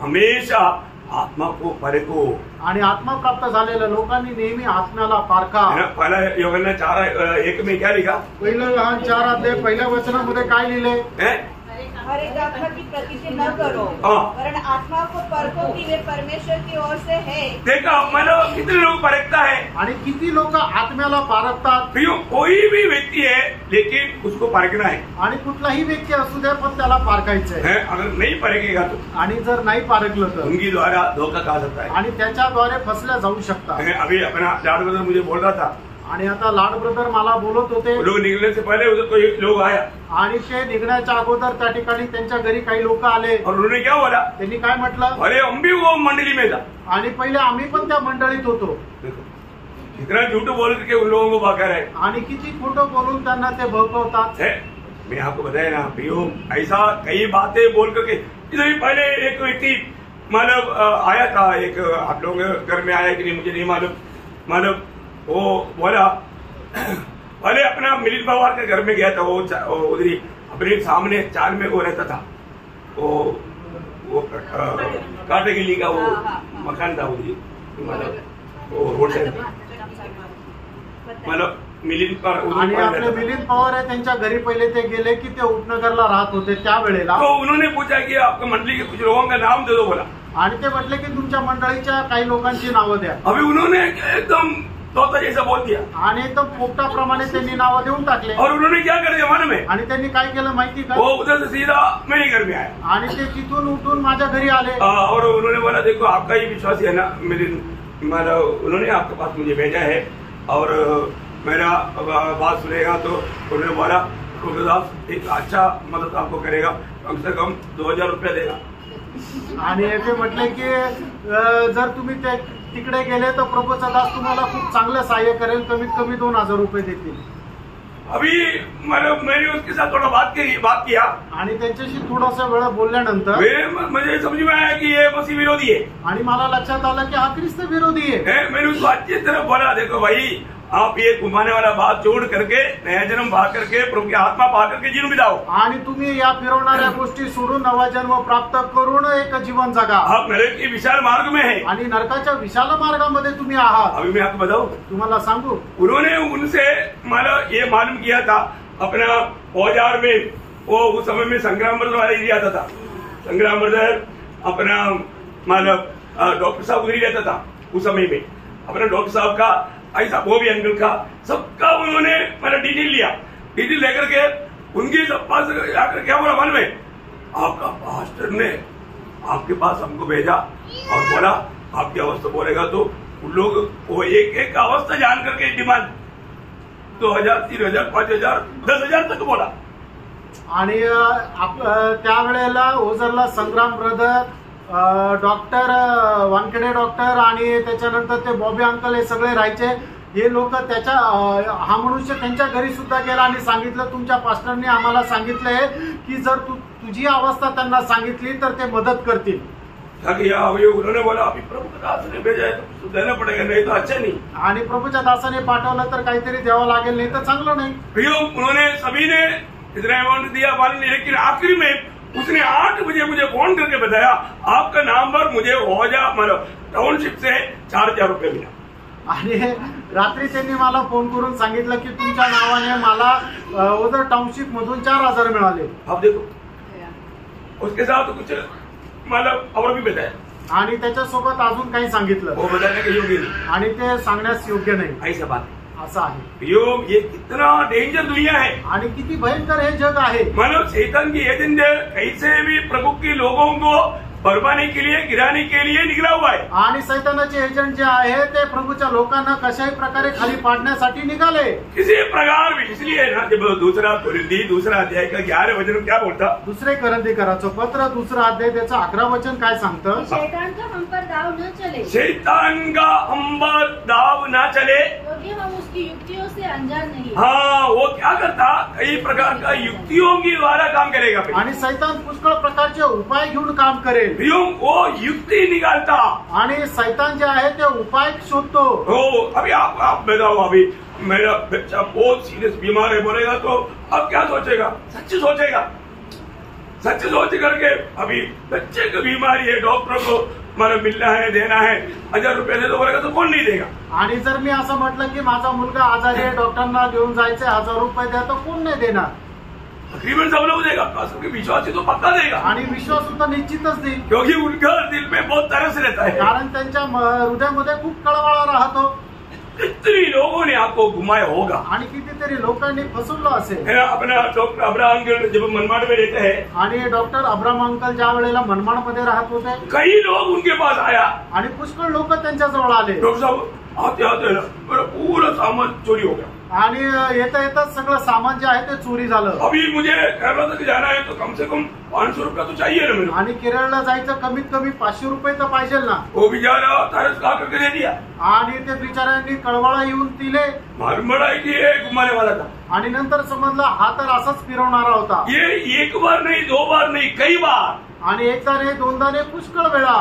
Speaker 1: हमेशा आत्मा को परखो,
Speaker 2: आणि आत्मा प्राप्त झालेल्या लोकांनी नेहमी आत्म्याला पारखा।
Speaker 1: है ना। पहला यूहन्ना 4:1 में क्या लिखा,
Speaker 2: पहिलं लहान 4 अध्याय पहिल्या वचनामध्ये काय लिहिले,
Speaker 4: हर एक आत्मा की प्रतीति न करो, वरन आत्मा को परखो कि वे परमेश्वर की ओर से है।
Speaker 1: देखा मतलब कितने लोग परखता है,
Speaker 2: आणि किती लोक आत्म्याला पारखतात।
Speaker 1: कोई भी व्यक्ति है लेकिन उसको परखना है,
Speaker 2: आणि कुठलाही व्यक्ती असू द्या पण त्याला पारखायचं आहे।
Speaker 1: अगर नहीं परखेगा तो
Speaker 2: आणि जर नाही पारखलं तर
Speaker 1: उनकी द्वारा धोखा खा सकता है,
Speaker 2: आणि त्याच्याद्वारे फसल्या जाऊ शकतात।
Speaker 1: अभी अपना लाड ब्रदर मुझे बोल रहा था,
Speaker 2: आणि आता लाड ब्रदर मला बोलत होते,
Speaker 1: लोग निकलने से पहले उधर कोई लोग आया
Speaker 2: आणि ते निघण्याच्या अगोदर त्या ठिकाणी त्यांच्या घरी काही लोक आले,
Speaker 1: और उन्होंने क्या बोला,
Speaker 2: त्यांनी काय म्हटलं,
Speaker 1: अरे हम भी वो मंडली में था,
Speaker 2: आणि पहिले आम्ही पण त्या मंडळीत होतो।
Speaker 1: इतना झूठ बोल करके उन लोगों को भागा रहे,
Speaker 2: आणि किती खोटं बोलून त्यांना ते भडकवतात।
Speaker 1: मैं आपको बताया ना भैया, ऐसा कई बातें बोल करके इधर ही पहले एक व्यक्ति मतलब आया था, एक आप लोग घर में आया कि नहीं मुझे नहीं मालूम, मतलब वो बोला पहले अपना मिलित पवार के घर में गया था, वो उधर ही अपने सामने चाल में वो रहता था, वो काटेगिली का वो मकान था उधर, मतलब वो रोड साइड मतलब मिलिंद पवार।
Speaker 2: आणि आपले मिलिंद पवार आहे त्यांच्या घरी पहिले ते गेले की ते उपनगरला राहत होते त्यावेळेला।
Speaker 1: तो उन्होंने पूछा कि आपका मंडली के कुछ लोगों का नाम दे दो बोला,
Speaker 2: आणि ते म्हटले की तुमच्या मंडळीच्या काही लोकांची नावं द्या।
Speaker 1: अभी उन्होंने एकदम तोता जैसा बोल दिया,
Speaker 2: आणि एकदम पोपटाप्रमाणे त्यांनी नावं देऊन टाकले।
Speaker 1: और उन्होंने क्या कर दिया मालूम है,
Speaker 2: आणि त्यांनी काय केलं माहिती का,
Speaker 1: वो उधर से सीधा मेरे घर में आया,
Speaker 2: आणि ते तिथून उठून माझ्या घरी आले,
Speaker 1: और उन्होंने बोला देखो आपका ही विश्वास है ना, मेरे मतलब उन्होंने आपके पास मुझे भेजा है और मेरा बात सुनेगा, तो उन्होंने बोला साहब एक अच्छा मदद आपको करेगा, कम से कम 2000 रुपया देगा।
Speaker 2: आणि ते म्हटले की जर तुम्ही ते तिकडे गेले तर प्रभूचा दास तुम्हाला खूप चांगलं सहाय्य करेल, कमीत कमी 2000 रुपये देतील।
Speaker 1: अभी मतलब मैंने उसके साथ थोड़ा बात किया,
Speaker 2: आणि त्यांच्याशी थोडासा वेळ बोलल्यानंतर
Speaker 1: मुझे समझ में आया कि ये मसीह विरोधी है,
Speaker 2: आणि मला लक्षात आलं की हा ख्रिस्त विरोधी आहे।
Speaker 1: मैंने उसको अच्छी तरह बोला देखो भाई आप ये घुमाने वाला बात छोड़ करके नया जन्म पा करके प्रभु की आत्मा पा करके जीवन बिताओ,
Speaker 2: आणि तुम्ही या फिरवणाऱ्या गोष्टी सोडून नवा जन्म प्राप्त करून एक जीवन जगा।
Speaker 1: आप नरक के विशाल मार्ग में है,
Speaker 2: आणि नरकाच्या विशाल मार्गामध्ये तुम्ही आहात।
Speaker 1: अभी मैं आपको बताऊं,
Speaker 2: तुम्हाला सांगू,
Speaker 1: उन्होंने उनसे मतलब ये मालूम किया था अपना औजार में, वो उस समय में संग्राम ब्रदर वाला एरिया आता था, संग्राम ब्रदर अपना मतलब डॉक्टर साहब उधर ही रहता था उस समय में, अपना डॉक्टर साहब का ऐसा वो भी अंकल का सबका उन्होंने मतलब डिटेल लिया, डिटेल लेकर के उनके सब पास आकर क्या बोला मालूम है, आपका पास्टर ने आपके पास हमको भेजा और बोला आपकी अवस्था बोलेगा तो उन लोग वो एक एक अवस्था जान करके डिमांड 2000, 3000, 5000, 10,000 तक बोला।
Speaker 2: आणि त्यावेळेला ओझरला संग्राम ब्रदर, डॉक्टर वानखेडे डॉक्टर आणि त्याच्यानंतर ते बॉबी अंकल हे सगळे राहायचे। हे लोक त्याच्या हा मनुष्य त्यांच्या घरी सुद्धा गेला आणि सांगितलं, तुमच्या पास्टरने आम्हाला सांगितलंय की जर तुझी अवस्था त्यांना सांगितली तर ते मदत करतील.
Speaker 1: उन्होंने बोला अभी प्रभु के दास ने भेजा है तो देना पड़ेगा, नहीं तो अच्छा नहीं.
Speaker 2: आणि प्रभूच्या दासाने पाठवलं तर काहीतरी द्यावं लागेल, नाही तर चांगलं नहीं.
Speaker 1: उन्होंने सभी ने इतना अमाउंट दिया मालूम नहीं, लेकिन आखिरी में उसने 8 बजे मुझे फोन करके बताया आपका नंबर मुझे ओझा मतलब टाउनशिप से 4,000 रुपये मिला.
Speaker 2: आणि रात्री त्यांनी मला फोन करून सांगितलं की तुमच्या नावाने मला ओझर टाउनशिप मधून 4,000 मिळाले.
Speaker 1: आप देखो उसके साथ कुछ मतलब और भी बताया
Speaker 2: आणि त्याच्यासोबत अजून काही सांगितलं,
Speaker 1: वो बताने के योग्य नहीं
Speaker 2: आणि ते सांगण्यास योग्य नाही.
Speaker 1: ऐसा बात
Speaker 2: असं आहे.
Speaker 1: ये कितना डेंजर दुनिया है
Speaker 2: आणि किती भयंकर हे जग आहे.
Speaker 1: मानव शैतान की एजेंट कैसे भी प्रभु के लोगों को बरबाने के लिए गिराने के लिए निकला हुआ है.
Speaker 2: आणि सैतानाचे एजंट जे आहे ते प्रभूच्या लोकांना कशाही प्रकारे खाली पाडण्यासाठी निघाले.
Speaker 1: किसी प्रकार भी. इसलिए ना जब दूसरा अध्याय का 11 वचन क्या बोलता,
Speaker 2: दुसरे करंदीकराचं पत्र 2 अध्याय त्याचं 11 वचन काय सांगतं,
Speaker 5: शैतान का हम पर दाव न चले,
Speaker 1: शैतान का हम पर दाव ना चले,
Speaker 5: क्योंकि हम उसकी युक्तियों से अनजान नहीं.
Speaker 1: हाँ वो क्या करता, कई प्रकार का युक्तियों के द्वारा काम करेगा.
Speaker 2: आणि सैतान पुष्कळ प्रकारचे उपाय घेऊन काम करेल.
Speaker 1: वो युक्ति निकालता
Speaker 2: आणि सैतान जे आहे ते उपाय शोधतो.
Speaker 1: हो अभी आप बताओ, अभी मेरा बच्चा बहुत सीरियस बीमार है बोलेगा तो अब क्या सोचेगा, सच सोचेगा. सच सोच करके अभी बच्चे की बीमारी है, डॉक्टर को मला मिलना है देना है 1,000 रुपये दे दो बोलेगा तो कोण नाही देगा.
Speaker 2: आणि जर मी असं म्हटलं की माझा मुलगा आजारी आहे, डॉक्टरना घेऊन जायचे, 1,000 रुपये द्या, तर कोण नाही देणार.
Speaker 1: तकरीबन सब लोग देगा, विश्वासी तो पक्का देगा.
Speaker 2: आणि विश्वास सुद्धा निश्चितच देईल,
Speaker 1: क्योंकि उनका दिल में बहुत तरस रहता है.
Speaker 2: कारण त्यांच्या हृदयामध्ये खूप कळवळा राहतो.
Speaker 1: कितनी लोगों ने आपको घुमाया होगा.
Speaker 2: आणि कितीतरी लोकांनी फसवलं असेल.
Speaker 1: अपना डॉक्टर अब्राहम जब मनमाड में रहते हैं,
Speaker 2: आणि डॉक्टर अब्राहम अंकल ज्या वेळेला मनमाडमध्ये राहत होते,
Speaker 1: कई लोग उनके पास आया
Speaker 2: आणि पुष्कळ लोक त्यांच्या जवळ आले.
Speaker 1: डॉक्टर साहब आते आते ना मेरा पूरा सामान चोरी हो गया.
Speaker 2: आणि येता येताच सगळं सामान जे आहे ते चोरी झालं.
Speaker 1: अभी मुझे केरला तक जाना है तो कम से कम 500 रुपया तो चाहिए ना मेरे.
Speaker 2: आणि केरळला जायचं कमीत कमी 500 रुपये तर पाहिजे ना.
Speaker 1: वो बेचारा तरस खा करके दे दिया.
Speaker 2: आणि ते बिचाऱ्यांनी कळवळा येऊन दिले.
Speaker 1: मालूम पड़ा है कि ये घुमाने वाला था.
Speaker 2: आणि नंतर समजलं हा तर असाच फिरवणारा होता.
Speaker 1: ये एक बार नहीं, 2 बार नहीं, कई बार.
Speaker 2: आणि एकदा नाही, दोनदा नाही, पुष्कळ वेळा.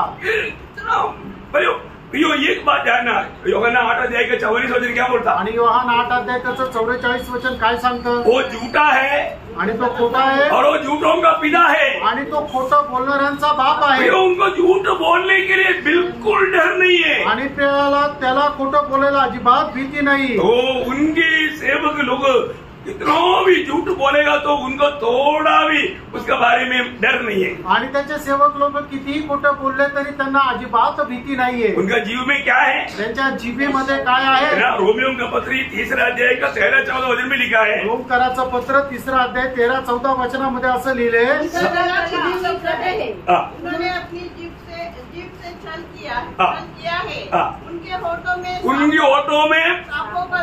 Speaker 1: एक बात जानना, योहाना 8 अध्याय का 44 वचन क्या बोलता.
Speaker 2: आणि योहान 8 अध्याय त्याचं 44 वचन काय सांगतं,
Speaker 1: वो झूठा है
Speaker 2: आणि तो खोटा आहे,
Speaker 1: और वो झूठों का पिता है,
Speaker 2: आणि तो खोटं बोलणाऱ्यांचा बाप आहे.
Speaker 1: उनको झूठ बोलने के लिए बिल्कुल डर नहीं है.
Speaker 2: आणि त्याला खोटं बोलायला अजिबात भीती नाही.
Speaker 1: वो उनके सेवक लोग कितना भी झूठ बोलेगा तो उनको थोड़ा भी उसके बारे में डर नहीं है.
Speaker 2: आणि त्याचे सेवक लोक कितीही खोटं बोलले तरी त्यांना अजिबात भीती नाहीये.
Speaker 1: उनका जीव में क्या है,
Speaker 2: त्यांच्या जीवेमध्ये काय आहे.
Speaker 1: रोमियो का पत्र 3 अध्याय का 13-14 वचन में लिखा है.
Speaker 2: रोमकराचं पत्र 3 अध्याय 13-14 वचनामध्ये असं लिहिले,
Speaker 3: उन्होंने अपनी जीभ से छल किया है.
Speaker 1: उनके होठों में सांपों का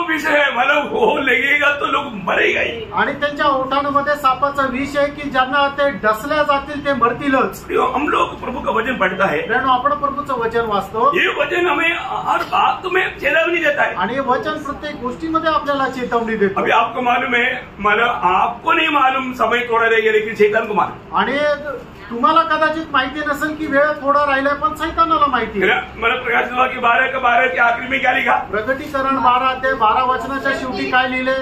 Speaker 1: विष है. मतलब वो लगेगा तो लोग मरेगा ही.
Speaker 2: आणि त्यांच्या ओठांमध्ये सापाचा विष आहे की ज्यांना ते डसल्या जातील ते मरतीलच.
Speaker 1: हम लोग प्रभु का वचन पढ़ता है,
Speaker 2: आपण प्रभूचं वचन वाचतो.
Speaker 1: ये वचन हमें हर बात में चेतावनी देता है.
Speaker 2: आणि वचन प्रत्येक गोष्टीमध्ये आपल्याला चेतावणी देतो.
Speaker 1: अभी आपको मालूम है, मतलब आपको नहीं मालूम समय थोड़ा रह गया, लेकिन शैतान को मालूम.
Speaker 2: आणि तुम्हाला कदाचित माहिती नसेल की वेळ थोडा राहिलाय, पण सैतानाला माहिती.
Speaker 1: मतलब प्रकाशित वाक्य 12 के 12 के आखिरी में क्या लिखा,
Speaker 2: प्रकटीकरण 12 अध्याय 12 वचनाच्या शेवटी काय लिहिले,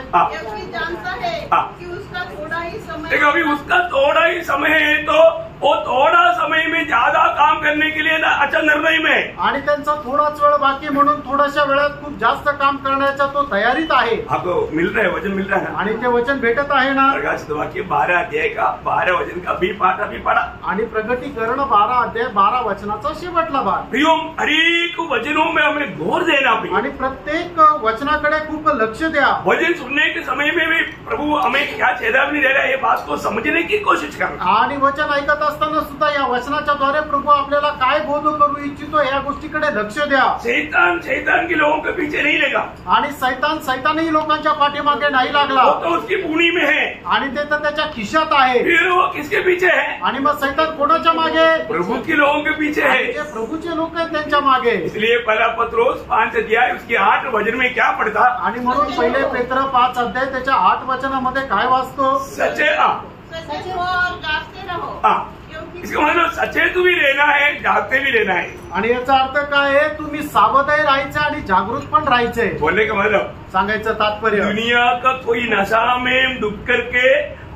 Speaker 3: जानता है कि उसका थोड़ा ही समय.
Speaker 1: अभी उसका थोड़ा ही समय है तो वो थोड़ा समय में ज्यादा काम करने के लिए ना अच्छा निर्णय में.
Speaker 2: आणि त्यांचा थोडाच वेळ बाकी म्हणून थोड्याशा वेळात खूप जास्त काम करण्याचा तो तयारीत आहे.
Speaker 1: आपको मिल रहा है, वचन मिल रहा है,
Speaker 2: आणि ते वचन भेटत आहे ना.
Speaker 1: प्रकाशित वाक्य 12 अध्याय का 12 वचन का भी पाठ अभी पढ़ा.
Speaker 2: आणि प्रकटीकरण 12 अध्याय 12 वचनाचा शेवटला भाग.
Speaker 1: प्रियम हरेक वचनों में हमें गौर देना.
Speaker 2: आणि प्रत्येक वचनाकडे खूप लक्ष द्या.
Speaker 1: वचन सुनने के समय में भी प्रभु हमें क्या चेतावनी दे रहा है, ये बात को समझने की कोशिश करना.
Speaker 2: आणि वचन ऐकत असताना सुद्धा या वचनाच्या द्वारे प्रभू आपल्याला काय बोध करू इच्छितो या गोष्टीकडे लक्ष द्या.
Speaker 1: शैतान के लोगों के पीछे नहीं लगा
Speaker 2: आणि सैतानही लोकांच्या पाठीमागे नाही लागला.
Speaker 1: वो तो उसकी पूणी में है
Speaker 2: आणि ते तर त्याच्या खिशात आहे.
Speaker 1: फिर वो किसके पीछे है?
Speaker 2: आणि मग सैतान कोणाच्या मागे?
Speaker 1: प्रभु के लोगों के पीछे है.
Speaker 2: जे प्रभूचे लोक आहेत त्यांच्या मागे.
Speaker 1: इसलिए पहला पत्रोस 5 अध्याय उसके 8 वचन में क्या पढ़ता?
Speaker 2: आणि म्हणून पहिले पेत्र 5 अध्याय त्याच्या 8 वचनामध्ये काय वाचतो?
Speaker 1: सच्चे
Speaker 3: सच्चे हो और जागते रहो.
Speaker 1: इसका मतलब सचेत भी रहना है, जागते भी रहना है.
Speaker 2: आणि याचा अर्थ काय आहे? तुम्ही सावधही राहायचे आणि जागृत पण राहायचे.
Speaker 1: बोलने का मतलब
Speaker 2: सांगायचं तात्पर्य,
Speaker 1: दुनिया का कोई नशा में डूब करके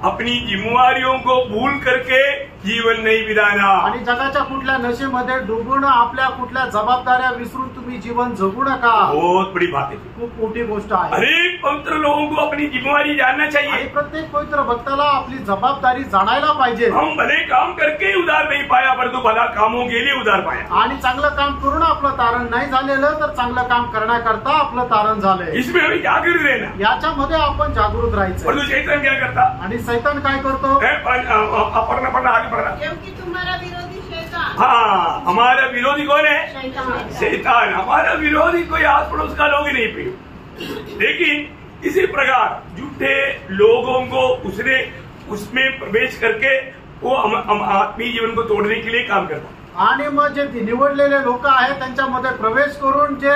Speaker 1: अपनी जिम्मेवारियों को भूल करके जीवन नहीं बिताना.
Speaker 2: आणि जगाच्या कुठल्या नशेमध्ये डुबून आपल्या कुठल्या जबाबदाऱ्या विसरून तुम्ही जीवन जगू नका.
Speaker 1: बहुत बड़ी बात है.
Speaker 2: खूप मोठी गोष्ट आहे.
Speaker 1: हर एक पवित्र लोगों को अपनी जिम्मेवारी जानना
Speaker 2: आणि
Speaker 1: चाहिए.
Speaker 2: प्रत्येक पवित्र भक्ताला आपली जबाबदारी जाणायला पाहिजे.
Speaker 1: हम भले काम करके उधार नहीं पाया, परंतु भला कामों के लिए उधार पाया.
Speaker 2: आणि चांगलं काम करून आपलं तारण नाही झालेलं तर चांगलं काम करण्याकरता आपलं तारण झालंय.
Speaker 1: इसमें हमें जागृत रहना.
Speaker 2: याच्यामध्ये आपण जागृत राहायचं.
Speaker 1: परंतु शैतान क्या करता?
Speaker 2: आणि सैतान काय करतो?
Speaker 1: पढ़ना आगे पढ़ना.
Speaker 3: क्योंकि तुम्हारा विरोधी शैतान.
Speaker 1: हाँ, हमारा विरोधी कौन है? शैतान. हमारा विरोधी कोई आस पड़ोस का लोग ही नहीं प्रिय. लेकिन इसी प्रकार झूठे लोगों को उसमें प्रवेश करके वो हम आत्मीय जीवन को तोड़ने के लिए काम करता.
Speaker 2: आणि मग जे निवडलेले लोक आहेत त्यांच्यामध्ये प्रवेश करून जे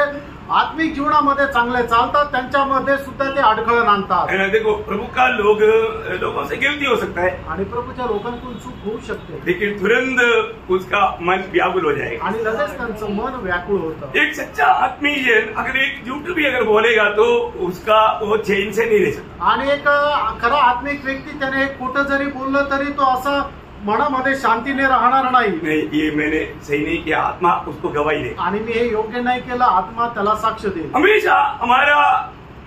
Speaker 2: आत्मिक जीवनामध्ये चांगले चालतात त्यांच्यामध्ये सुद्धा ते अडखळण आणतात.
Speaker 1: देखो, प्रभु का लोगों से गलती हो सकता है
Speaker 2: आणि प्रभूच्या लोकांकडून चूक होऊ शकते.
Speaker 1: लेकिन तुरंत उसका मन व्याकुल हो जाएगा.
Speaker 2: आणि लगेच त्यांचं मन व्याकुळ होतं.
Speaker 1: एक सच्चा आत्मीय जन अगर एक झूठ भी अगर बोलेगा तो उसका वो चैन से नहीं रह सकता.
Speaker 2: आणि एक खरा आत्मिक व्यक्ती त्याने एक खोटं जरी बोललं तरी तो असा मनामध्ये शांतीने राहणार नाही.
Speaker 1: ये मैंने सही नहीं किया, आत्मा उसको गवाही दे.
Speaker 2: आणि मी हे योग्य नाही केलं, आत्मा त्याला साक्ष देईल.
Speaker 1: हमेशा हमारा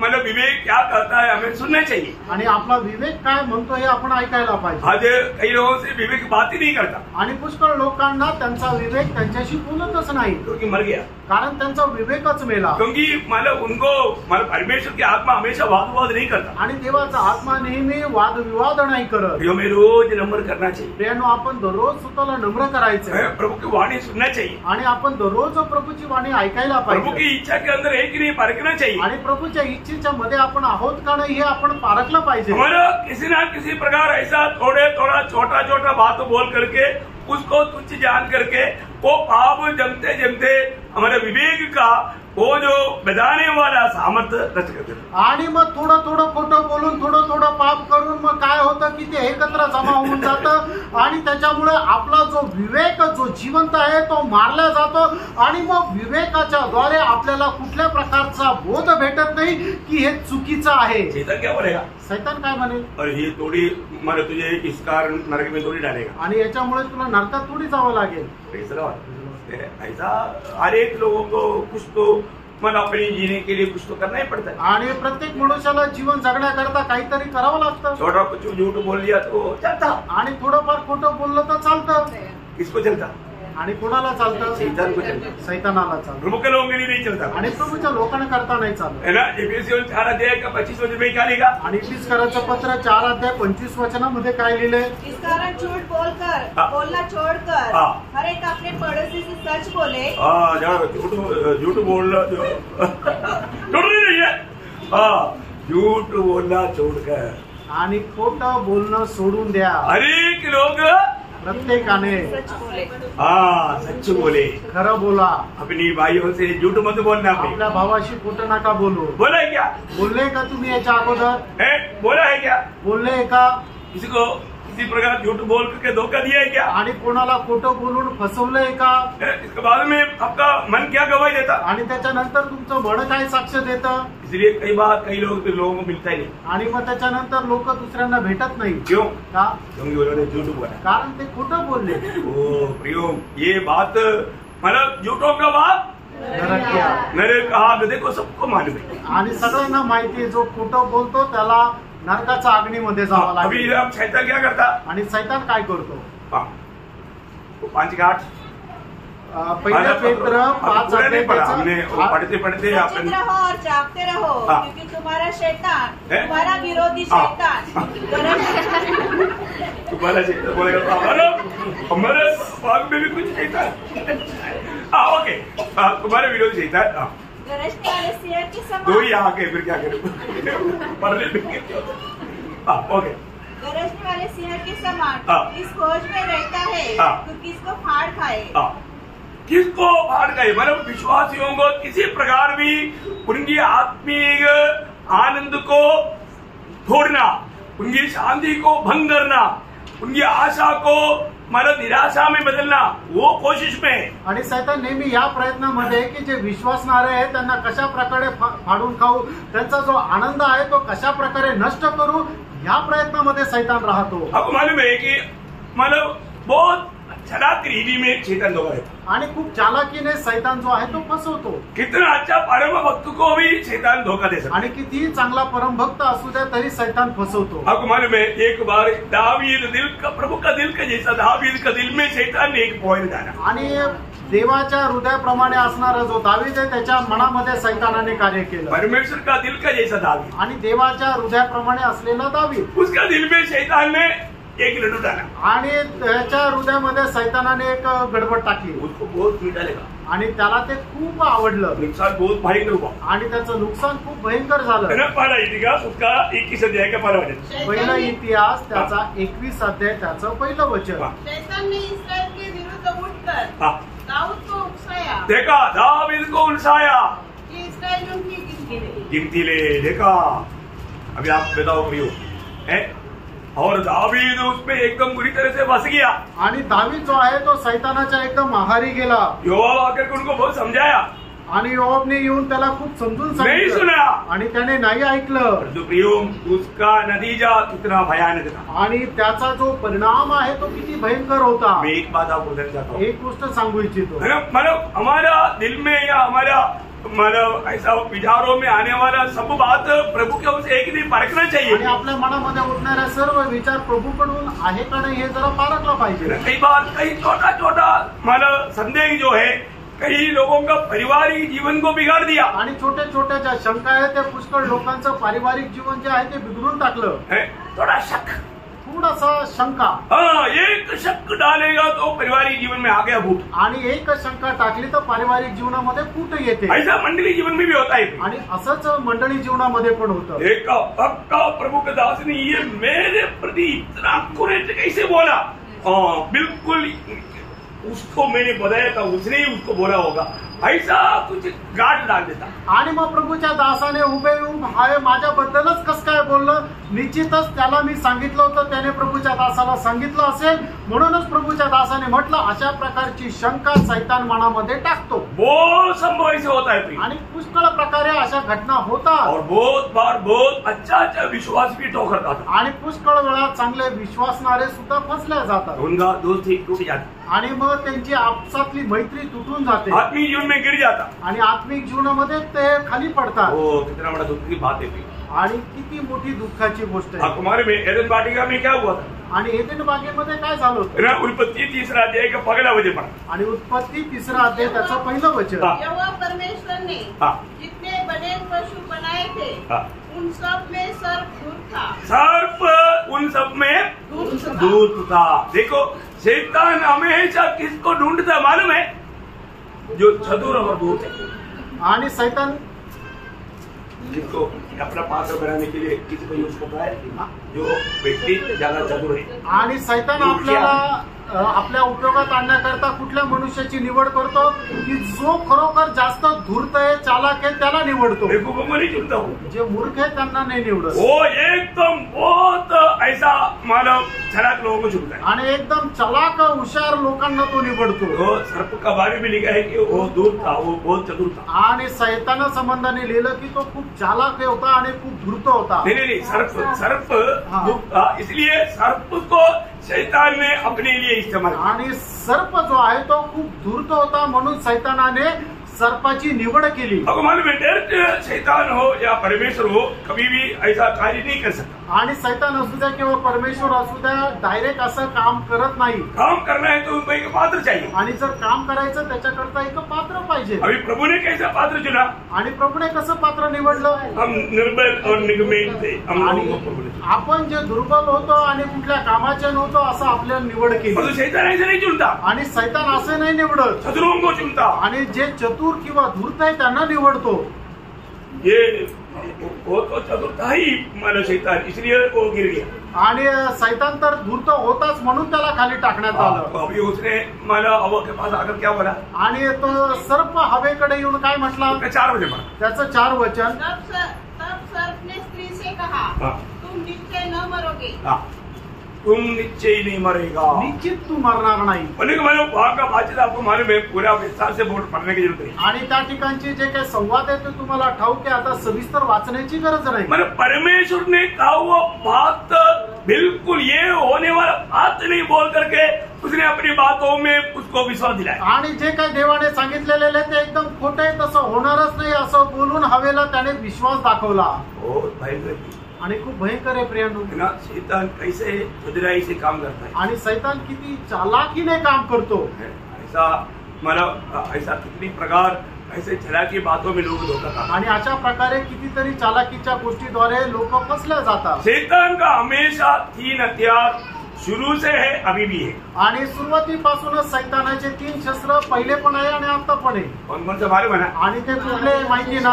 Speaker 1: मतलब विवेक क्या कहता है हमें सुनना चाहिए.
Speaker 2: आणि आपला विवेक काय म्हणतो हे आपण ऐकायला पाहिजे.
Speaker 1: आज कई लोगों से विवेक बात ही नहीं करता.
Speaker 2: आणि पुष्कळ लोकांना त्यांचा विवेक त्यांच्याशी बोलतच नाही.
Speaker 1: क्योंकि मर गया.
Speaker 2: कारण त्यांचा विवेकच मेला.
Speaker 1: क्योंकि मतलब उनको मतलब परमेश्वर की आत्मा हमेशा वाद विवाद नहीं करता.
Speaker 2: आणि देवाचा आत्मा नेहमी वादविवाद नाही करत.
Speaker 1: हमें रोज नम्र करना चाहिए.
Speaker 2: प्रियानो, आपण दररोज स्वतःला नम्र करायचं.
Speaker 1: प्रभु की वाणी सुनना चाहिए.
Speaker 2: आणि आपण दररोज प्रभूची वाणी ऐकायला
Speaker 1: प्रभु
Speaker 2: पाहिजे.
Speaker 1: की इच्छा के अंदर है कि नहीं परखना चाहिए.
Speaker 2: आणि प्रभूच्या इच्छेच्या मध्ये आपण आहोत का नाही हे आपण पारखलं पाहिजे.
Speaker 1: हमारा किसी ना किसी प्रकार ऐसा थोड़ा छोटा बात बोल करके उसको तुच्छ जान करके वो पाप जमते जमते हमारे विवेक का वो जो बजाने वाला सामर्थ्य रच करते.
Speaker 2: आणि मग थोडं खोटं बोलून थोडं पाप करून मग काय होतं की ते एकत्र जमा होऊन जातं आणि त्याच्यामुळे आपला जो विवेक जो जिवंत आहे तो मारला जातो. आणि मग विवेकाच्या द्वारे आपल्याला कुठल्या प्रकारचा बोध भेटत नाही की हे चुकीचं आहे.
Speaker 1: शैतान क्या बोलेगा?
Speaker 2: शैतान काय म्हणेल?
Speaker 1: और ये थोड़ी मतलब तुझे इस कारण नरक में थोड़ी डालेगा.
Speaker 2: आणि याच्यामुळे तुला नरकात थोडी जावं लागेल.
Speaker 1: ऐसा हर एक लोगों को कुछ तो मन अपने जीने के लिए कुछ तो करना ही पड़ता है.
Speaker 2: आणि प्रत्येक मनुष्याला जीवन जगण्याकरता काहीतरी करावं लागतं.
Speaker 1: छोटा कुछ झूठ बोल दिया तो चलता.
Speaker 2: आणि थोडंफार खोटं बोललं तर चालतं.
Speaker 1: किसको चलता?
Speaker 2: आणि कोणाला चालतं?
Speaker 1: शैतान को चलता.
Speaker 2: सैतानाला चालतं.
Speaker 1: प्रभु के लोगों के लिए नहीं चलता.
Speaker 2: आणि प्रभूच्या लोकांना करता नाही चालत.
Speaker 1: है ना. एफेसियों 4 अध्याय का 25 वचन में क्या लिखा?
Speaker 2: आणि इफिसकराचं पत्र 4 अध्याय 25 वचनामध्ये काय लिहिलंय?
Speaker 4: इस कारण झूठ बोलना छोड़कर हर एक अपने पड़ोसी से सच बोले.
Speaker 1: झूठ बोलना नहीं है. झूठ बोलना छोड़कर
Speaker 2: आणि खोटं बोलणं सोडून द्या.
Speaker 1: हर एक लोग
Speaker 2: प्रत्येकाने
Speaker 4: सच बोले.
Speaker 1: सच बोले.
Speaker 2: खरं बोला.
Speaker 1: अपनी भाइयों से झूठ मत बोलना.
Speaker 2: आपल्या भावाशी खोटं नका बोलू.
Speaker 1: बोला है क्या?
Speaker 2: बोलले का तुम्ही याच्या अगोदर?
Speaker 1: बोला है क्या?
Speaker 2: बोलले का?
Speaker 1: किसी को किसी प्रकार झूठ बोल करके धोखा दिया है क्या?
Speaker 2: आणि कोणाला खोटं बोलून फसवलंय का?
Speaker 1: इसके बाद में आपका मन क्या गवाही देता?
Speaker 2: आणि त्याच्यानंतर तुमचं मन काय साक्ष देतं?
Speaker 1: इसलिए कई लोगों को मिलता ही नहीं.
Speaker 2: आणि मग त्याच्यानंतर लोक दुसऱ्यांना भेटत नाही.
Speaker 1: क्यों?
Speaker 2: का?
Speaker 1: क्योंकि उन्होंने झूठ बोला.
Speaker 2: कारण ते खोटं बोलले.
Speaker 1: ओ प्रियो, ये बात मतलब झूठों का बाप नरक आग. देखो सबको मालूम है.
Speaker 2: आणि सगळ्यांना माहिती आहे जो खोटं बोलतो त्याला नरकाच्या अग्नीमध्ये जावं लागेल.
Speaker 1: अभी अब शैतान क्या करता?
Speaker 2: आणि शैतान काय करतो?
Speaker 1: 5:8
Speaker 2: पहिला पेत्र 5
Speaker 1: हमने पढ़ते
Speaker 4: सचेत रहो और जागते रहो क्योंकि तुम्हारा शैतान तुम्हारा विरोधी शैतान
Speaker 1: तुम्हारा शैतान बोलेगा हमारे बाग में भी कुछ शैतान। ओके, तुम्हारे विरोधी शैतान
Speaker 4: गरजने वाले शेर के समान।
Speaker 1: दो ही यहाँ के, फिर क्या करूँ पढ़ने में। ओके,
Speaker 4: गरजने वाले सिंह के समान इस खोज में रहता है तो किसको फाड़ खाए।
Speaker 1: किसको फाड़ खाए, मतलब विश्वासियों को किसी प्रकार भी उनकी आत्मिक आनंद को तोड़ना, उनकी शांति को भंग करना, उनकी आशा को मतलब निराशा में बदलना, वो कोशिश में।
Speaker 2: आणि सैतान नेहमी या प्रयत्नामध्ये की जे विश्वासणारे आहेत त्यांना कशा प्रकारे फाडून खाऊ, त्यांचा जो आनंद आहे तो कशा प्रकारे नष्ट करू, या प्रयत्नामध्ये सैतान राहतो।
Speaker 1: आपको मालूम है कि मतलब बहुत चालाक रीति में शैतान धोखा देता है
Speaker 2: आणि खूप चालाकीने सैतान जो आहे तो फसवतो।
Speaker 1: कितना अच्छा परम भक्त को भी शैतान धोखा दे सकता
Speaker 2: आणि कितीही चांगला परमभक्त असू द्या तरी सैतान फसवतो।
Speaker 1: आपको मालूम है एक बार दावीद दिल का, प्रभु का दिल का जैसा दावीद का दिल में शैतान ने एक पॉइंट डाला।
Speaker 2: आणि देवाच्या हृदयाप्रमाणे असणारा जो दावीद आहे त्याच्या मनामध्ये सैतानाने कार्य केलं।
Speaker 1: परमेश्वर का दिल का जैसा दावीद
Speaker 2: आणि देवाच्या हृदयाप्रमाणे असलेला दावीद,
Speaker 1: उसका दिल में शैतान ने एक लड्डू डाला
Speaker 2: आणि त्याच्या हृदयामध्ये सैतानाने एक गडबड टाकली।
Speaker 1: उसको बहुत पीटा लगा
Speaker 2: आणि त्याला ते खूप आवडलं
Speaker 1: नुकसान बहुत भयंकर हुआ।
Speaker 2: आणि त्याचं नुकसान खूप भयंकर झालं।
Speaker 1: पहला इतिहास उसका 21 अध्याय का पहला वचन।
Speaker 2: पहिला इतिहास त्याचा 21 अध्याय त्याचं पहिलं वचन।
Speaker 3: शैतान ने इस्राएल के विरुद्ध उठकर दाऊद को उकसाया।
Speaker 1: देखा दावीद को उलझाया
Speaker 3: कि इस्राएल उनकी
Speaker 1: गिनती ले। देखा अभी आप बताओ प्रियो है, और दावीद उसमें एकदम बुरी तरह से फंस गया।
Speaker 2: आणि दावीद जो आहे तो सैतानाच्या एकदम आहारी गेला।
Speaker 1: योआब आकर उनको बहुत समझाया
Speaker 2: आणि योआबने येऊन त्याला खूप समजून
Speaker 1: नहीं
Speaker 2: सांगितलं
Speaker 1: सुना,
Speaker 2: आणि त्याने नाही ऐकलं।
Speaker 1: परंतु प्रियो उसका नतीजा कितना भयानक था।
Speaker 2: आणि त्याचा जो परिणाम आहे तो किती भयंकर होता।
Speaker 1: मैं एक बात आपको बताना चाहता हूँ,
Speaker 2: एक गोष्ट सांगू इच्छितो।
Speaker 1: मतलब हमारा दिल में या हमारा मतलब ऐसा विचारों में आने वाला सब बात प्रभु के उसे एक दिन परखना चाहिए।
Speaker 2: आणि आपल्या मनामध्ये उठणाऱ्या सर्व विचार प्रभूकडून आहे का नाही हे जरा पारखलं पाहिजे।
Speaker 1: कई बार कई छोटा छोटा मतलब संदेह जो है कई लोगों का पारिवारिक जीवन को बिगाड़ दिया।
Speaker 2: आणि छोटे छोटे ज्या शंका आहेत त्या पुष्कळ लोकांचं पारिवारिक जीवन जे आहे ते बिघडून टाकलं।
Speaker 1: थोड़ा शक,
Speaker 2: थोडासा शंका,
Speaker 1: एक शक डालेगा तो पारिवारिक जीवन में आ गया फूट।
Speaker 2: आणि एक शंका टाकली तर पारिवारिक जीवनामध्ये फूट येते।
Speaker 1: ऐसा मंडली जीवन में भी होता है
Speaker 2: आणि असंच मंडळी जीवनामध्ये पण होतं।
Speaker 1: एक पक्का प्रभु के दास ने ये मेरे प्रति इतना कुरेट कैसे बोला, बिल्कुल उसको मैंने बताया था, उसने ही उसको बोला होगा, ऐसा कुछ गाठ डाल देता।
Speaker 2: आणि मग प्रभूच्या दासाने उभे येऊन हाय माझ्याबद्दलच कस काय बोललं, निश्चितच त्याला मी सांगितलं होतं, त्याने प्रभूच्या दासाला सांगितलं असेल, म्हणूनच प्रभूच्या दासाने म्हटलं। अशा प्रकारची शंका सैतान मनामध्ये टाकतो।
Speaker 1: बहुत संभव ऐसे होता है
Speaker 2: आणि पुष्कळ प्रकारे अशा घटना होतात।
Speaker 1: और बहुत बार बहुत अच्छा विश्वास भी ठोकर खाता।
Speaker 2: आणि पुष्कळ वेळा चांगले विश्वासणारे सुद्धा फसल्या जातात।
Speaker 1: उनका दोस्ती टूट जाती
Speaker 2: आणि मग त्यांची आपसातली मैत्री तुटून जाते,
Speaker 1: आत्मिक जीवन में गिर जाता
Speaker 2: आणि आत्मिक जीवनामध्ये ते खाली पडतात।
Speaker 1: वो कितना बड़ा दुख की बात है।
Speaker 2: आणि किती मोठी दुःखाची गोष्ट आहे।
Speaker 1: हमारे में एडन वाटिका में क्या हुआ था,
Speaker 2: आणि एदेन बागेमध्ये काय झालं होतं।
Speaker 1: उत्पत्ति 3 अध्याय का पहला वचन पढ़ा।
Speaker 2: आणि उत्पत्ती 3 अध्याय त्याचं पहिलं वचन।
Speaker 3: यहोवा परमेश्वर ने जितने बड़े पशु बनाए थे उन सब में सर्प दूर था।
Speaker 1: सर्प उन सब में दूर था। देखो शैतान हमेशा किसको ढूंढता मालूम है, जो चतुर और दूर है।
Speaker 2: आणि सैतान
Speaker 1: जिसको अपना पात्र बनाने के लिए किसी को यूज करता है, जो व्यक्ति ज्यादा चतुर है।
Speaker 2: आणि सैतान आपल्याला आपल्या उपयोगात आणण्याकरता कुठल्या मनुष्याची निवड करतो की जो खरोखर जास्त धूर्त आहे, चालाक आहे, त्याला निवडतो।
Speaker 1: नहीं चुनता हूँ,
Speaker 2: जे मूर्ख आहे त्यांना नाही निवडत।
Speaker 1: वो एकदम बहुत ऐसा मानव चालाक लोगों को चुनता है।
Speaker 2: आणि एकदम चलाक हुशार लोकांना तो निवडतो।
Speaker 1: वो सर्प का बारे में लिखा है कि वो दूर था, वो बहुत चतुर था।
Speaker 2: आणि सैताना संबंधाने लिहिलं की तो खूप चालाक होता आणि खूप धूर्त होता।
Speaker 1: नहीं, सर्प दूर था, इसलिए सर्प को शैतान ने अपने लिए इस्तेमाल किया।
Speaker 2: आणि सर्प जो आहे तो खूप धूर्त होता, म्हणून सैतानाने सर्पाची निवड केली।
Speaker 1: अब मालूम है डायरेक्ट शैतान हो या परमेश्वर हो कभी भी ऐसा कार्य नहीं कर सकता।
Speaker 2: आणि सैतान असू द्या किंवा परमेश्वर असू द्या डायरेक्ट असं काम करत नाही.
Speaker 1: काम करना है तो उनको एक पात्र चाहिए.
Speaker 2: आणि जर काम करायचं त्याच्याकरता एक पात्र पाहिजे.
Speaker 1: अभी प्रभु ने कैसा पात्र चुना?
Speaker 2: आणि प्रभूने कसं पात्र निवडलं?
Speaker 1: हम निर्बल और निगमेन थे. हम
Speaker 2: आणि
Speaker 1: लोगों को प्रभु ने.
Speaker 2: आपण जे दुर्बल होतो आणि कुठल्या कामाचे नव्हतो असं आपल्याला निवड केली.
Speaker 1: परंतु शैतान ऐसे नहीं चुनता.
Speaker 2: आणि सैतान असे नाही निवडत.
Speaker 1: चतुरों को चुनता.
Speaker 2: आणि जे चतुर किंवा धूर्त आहे त्यांना निवडतो.
Speaker 1: ये वो तो चतुर था ही मानो शैतान, इसलिए वो गिर गया.
Speaker 2: आणि सैतान तर धूर्त होताच म्हणून त्याला खाली टाकण्यात आलं.
Speaker 1: तो अभी उसने मानो हवा के पास आकर क्या बोला?
Speaker 2: आणि तो सर्प हवेकडे येऊन काय म्हटला?
Speaker 1: 4 बजे पढ़ा.
Speaker 2: त्याचं 4 वचन.
Speaker 3: तब सर्प ने स्त्री से कहा, तुम निश्चय न मरोगे.
Speaker 1: तुम निश्चय नहीं मरेगा.
Speaker 2: निश्चित तू मरणार नाही.
Speaker 1: वहां का बातचीत आपको मालूम है, पूरा विस्तार से बोर्ड पढ़ने की जरूरत नहीं.
Speaker 2: आणि त्या ठिकाणचे जे काही संवाद आहे ते तुम्हाला ठाऊक आहे. आता सविस्तर वाचण्याची गरज नाही.
Speaker 1: मतलब परमेश्वर ने कहा वो बात बिल्कुल ये होने वाला बात नहीं बोल करके उसने अपनी बातों में उसको विश्वास दिलाया.
Speaker 2: आणि जे काही देवाने सांगितलेले ते एकदम खोटं आहे, तसं होणारच नाही असं बोलून हवेला त्याने विश्वास दाखवला.
Speaker 1: बहुत भयंकर
Speaker 2: आणि खूप भयंकर आहे प्रियांनो.
Speaker 1: शैतान कैसे चतुराई से काम करता है.
Speaker 2: आणि सैतान किती चालाकीने काम करतो.
Speaker 1: ऐसा मतलब ऐसा कितनी प्रकार ऐसे चलाकी बातों में लोग धोखा खाता.
Speaker 2: आणि अशा प्रकारे कितीतरी चालाकीच्या गोष्टीद्वारे लोक फसले जातात.
Speaker 1: शैतान का हमेशा 3 हथियार शुरू से है, अभी भी है.
Speaker 2: आणि सुरुवातीपासूनच सैतानाचे 3 शस्त्र पहिले पण आहे आणि आता पण आहे.
Speaker 1: कौन सा मालूम है ना?
Speaker 2: आणि ते कुठले माहिती ना?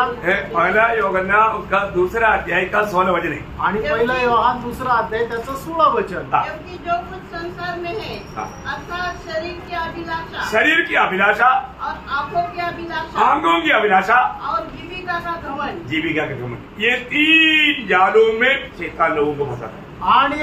Speaker 1: पहला यूहन्ना उसका 2 अध्याय का 16 वचन है.
Speaker 2: आणि पहिला योहान 2 अध्याय त्याचं 16 वचन.
Speaker 3: क्योंकि जो कुछ संसार में है, अर्थात शरीर की अभिलाषा,
Speaker 1: शरीर की अभिलाषा
Speaker 3: और आंखों की अभिलाषा,
Speaker 1: आंखों की अभिलाषा
Speaker 3: और जीविका का घमंड,
Speaker 1: जीविका का घमंड, ये 3 जालों में शैतान लोगों को फंसाता है.
Speaker 2: आणि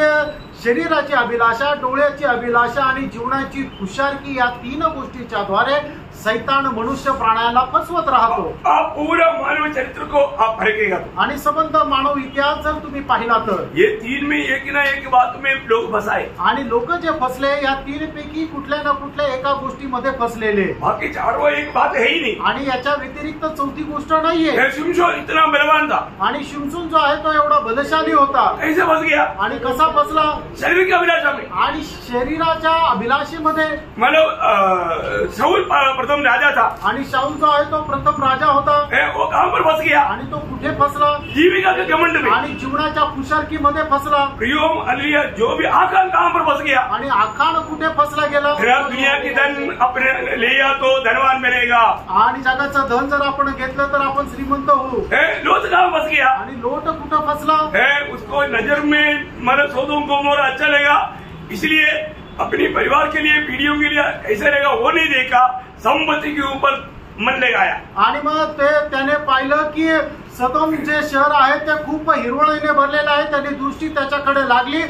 Speaker 2: शरीराची अभिलाषा, डोळ्याची अभिलाषा आणि जीवनाची खुशारकी या 3 गोष्टीच्या द्वारे सैतान मनुष्य प्राण्याला फसवत राहतो.
Speaker 1: आप पूरा मानव चरित्र को आप परखेगा
Speaker 2: आणि संबंध मानव इतिहास जर तुम्ही पाहिला तर
Speaker 1: ये 3 में एक ना एक बात में लोग फसाए.
Speaker 2: आणि लोक जे फसले या 3 पैकी कुठल्या ना कुठल्या एका गोष्टीमध्ये फसलेले.
Speaker 1: बाकी 4 एक बात है ही नहीं.
Speaker 2: आणि याच्या व्यतिरिक्त 4थी गोष्ट नाहीये.
Speaker 1: शिमशोन इतना बलवान था.
Speaker 2: आणि शिमशोन जो आहे तो एवढा बलशाली होता.
Speaker 1: कैसे फंस गया?
Speaker 2: आणि कसा फसला?
Speaker 1: शरीर की अभिलाषा में.
Speaker 2: आणि शरीराच्या अभिलाषेमध्ये.
Speaker 1: मतलब शाऊल प्रथम राजा था.
Speaker 2: आणि शाऊल जो आहे तो प्रथम राजा होता.
Speaker 1: वो कहां पर फंस गया?
Speaker 2: आणि तो कुठे फसला?
Speaker 1: जीविका के घमंड में.
Speaker 2: आणि जीवनाच्या खुशारकीमध्ये फसला.
Speaker 1: प्रियोम अलिया जो भी आखान कहां पर फंस गया?
Speaker 2: आणि आखान कुठे फसला गेला?
Speaker 1: दुनिया की धन अपने लिया तो धनवान बनेगा.
Speaker 2: आणि जगाचं धन जर आपण घेतलं तर आपण श्रीमंत होऊ.
Speaker 1: लोट कहां फंस गया?
Speaker 2: आणि लोट कुठं फसला?
Speaker 1: उसको नजर में मतलब सोदोम गोमोरा अच्छा लगा, इसलिए अपने परिवार के लिए, पीढ़ियों के लिए कैसे रहेगा वो नहीं देखा, संपत्ति के ऊपर मन लगाया.
Speaker 2: आणि मग त्याने पाहिलं की सदोम जे शहर आहे ते खूप हिरवळीने भरलेलं आहे. त्याने दृष्टी त्याच्याकडे लागली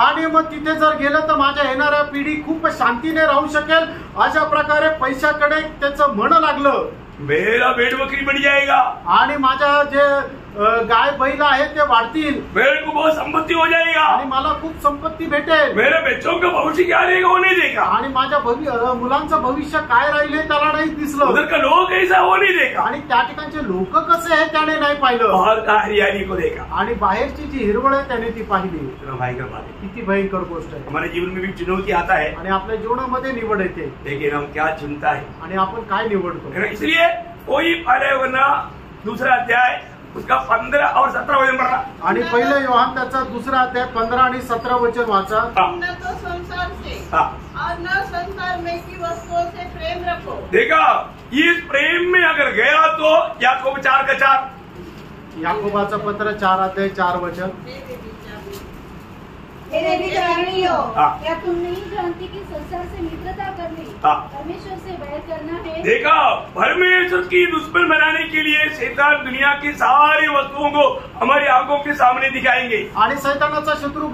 Speaker 2: आणि मग तिथे जर गेलं तर माझ्या येणाऱ्या पिढी खूप शांतीने राहू शकेल, अशा प्रकारे पैशाकडे त्याचं मन लागलं.
Speaker 1: मेरा भेड़ बकरी बढ़ जाएगा.
Speaker 2: आणि माझ्या जे गाय बैल आहे ते वाढतील.
Speaker 1: मेरे को बहुत संपत्ति हो जाएगा.
Speaker 2: आणि मला खूप संपत्ती भेटेल.
Speaker 1: मेरे बच्चों का भविष्य क्या रहेगा वो नहीं देखा.
Speaker 2: आणि माझ्या मुलांचं भविष्य काय राहील हे त्याला नाही दिसलं.
Speaker 1: उधर का लोग कैसा वो नहीं देखा.
Speaker 2: आणि त्या ठिकाणचे लोक कसे आहे त्याने नाही पाहिलं.
Speaker 1: बाहर का हरियाली को देखा.
Speaker 2: आणि बाहेरची जी हिरवळ आहे त्याने ती पाहिली.
Speaker 1: भयंकर बात है.
Speaker 2: किती भयंकर गोष्ट आहे.
Speaker 1: हमारे जीवन में भी चुनौती आता है.
Speaker 2: आणि आपल्या जीवनामध्ये निवड येते.
Speaker 1: लेकिन हम क्या चुनता है
Speaker 2: आणि आपण काय निवडतो.
Speaker 1: इसलिए कोई पहले वरना 2 अध्याय उसका 15 और 17 वचन पढ़ना.
Speaker 2: आणि पहिलं योहान त्याचा 2 अध्याय 15 आणि 17 वचन वाचा.
Speaker 3: न तो संसार से और न संसार में की वस्तुओं से प्रेम रखो.
Speaker 1: देखा, इस प्रेम में अगर गया तो याकूब 4 का 4.
Speaker 2: याकोबाचं पत्र 4 अध्याय 4 वचन.
Speaker 4: मेरे विचारणियों,
Speaker 5: क्या तुम नहीं जानती कि संसार से मित्रता करनी परमेश्वर से बैर करना है.
Speaker 1: देखा, परमेश्वर की दुश्मन बनाने के लिए शैतान दुनिया की सारी वस्तुओं को हमारी आंखों के सामने दिखाएंगे.
Speaker 2: आणि सैतानाचा शत्रू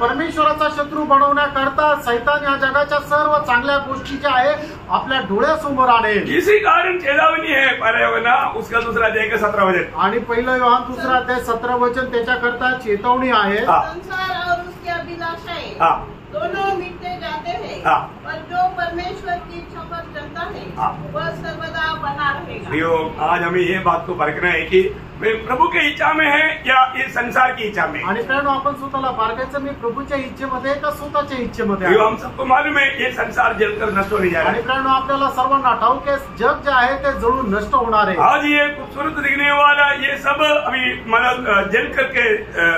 Speaker 2: परमेश्वराचा शत्रू बनवण्याकरता सैतान या जगाच्या सर्व चांगल्या गोष्टी ज्या आहे आपल्या डोळ्यासमोर आणेल.
Speaker 1: इसी कारण चेतावनी है पहला योहाना उसका 2 अध्याय का 17 वचन.
Speaker 2: आणि पहिलं योहान 2 अध्याय 17 वचन त्याच्याकरता चेतावणी आहे.
Speaker 3: संसार और उसकी अभिलाषाएं दोनों मिटते जाते हैं, पर जो परमेश्वर की इच्छा पर चलता है वह सर्वदा बना रहेगा.
Speaker 1: आज हमें ये बात को परखना है कि मैं प्रभु की इच्छा में है या इस संसार की इच्छा में?
Speaker 2: आणि प्रियानो, आपण स्वतःला पारखायचं, मी प्रभूच्या इच्छेमध्ये आहे का स्वतःच्या इच्छेमध्ये आहे?
Speaker 1: हम सबको मालूम है ये संसार जलकर नष्ट होने जा रहा
Speaker 2: आणि
Speaker 1: है।
Speaker 2: प्रियानो, आपल्याला सर्वांना ठाऊक आहे, जग जे आहे ते जळून नष्ट होणार आहे।
Speaker 1: आज ये खूबसूरत दिखने वाला ये सब अभी मतलब जल करके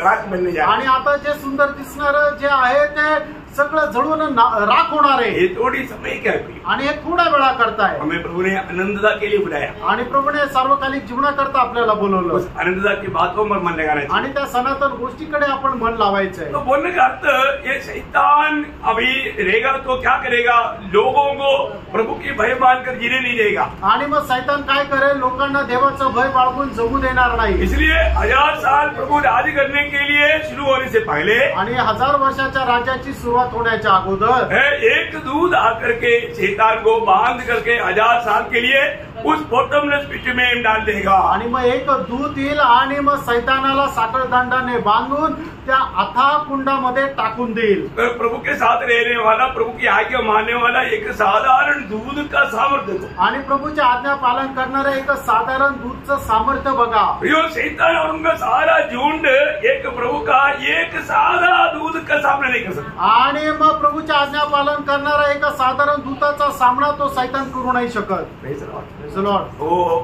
Speaker 1: राख बनने जा रहा है।
Speaker 2: आणि आता जे सुंदर दिसणार जे आहे ते सगळं जळून राख होणार आहे।
Speaker 1: ये थोड़ी समय क्या हुई,
Speaker 2: आणि हे थोड्या वेळा करताय।
Speaker 1: हमें प्रभु ने आनंदता के लिए बुलाया
Speaker 2: आणि प्रभूने सार्वकालिक जीवनाकरता आपल्याला बोलवलं।
Speaker 1: उस आनंदता की बातों पर मन लगाना चाहिए।
Speaker 2: आणि त्या सनातन गोष्टीकडे आपण मन लावायचंय।
Speaker 1: तो बोलने का अर्थ ये शैतान अभी रहेगा तो क्या करेगा, लोगों को प्रभु की भय मानकर जीने नहीं देगा।
Speaker 2: आणि मग सैतान काय करेल, लोकांना देवाचं भय बाळगून जगू देणार नाही।
Speaker 1: इसलिए 1000 साल प्रभु राज करने के लिए शुरू होने से पहले
Speaker 2: आणि 1000 वर्षाच्या राज्याची सुरुवात होण्याच्या अगोदर
Speaker 1: एक दूध आकर के शैतान को बांध करके 1000 साल के लिए उस बॉटमलेस पिट में डाल देगा।
Speaker 2: आणि मग एक दूत येईल आणि मग सैतानाला साखळदंडाने बांधून त्या अथाह कुंडामध्ये टाकून देईल।
Speaker 1: प्रभु के साथ रहने वाला, प्रभु की आज्ञा मानने वाला एक साधारण दूध का सामर्थ्य को,
Speaker 2: आणि प्रभूचे आज्ञा पालन करणारे एक साधारण दूधचं सामर्थ्य बघा।
Speaker 1: यो शैतान और उनका सारा झुंड एक प्रभु का एक साधा दूध का सामना नहीं कर सकता।
Speaker 2: आणि मग प्रभूच्या आज्ञा पालन करणारा एक साधारण दूताचा सामना तो सैतान करू नाही शकत।
Speaker 1: Praise the Lord.
Speaker 2: Praise the Lord.
Speaker 1: वो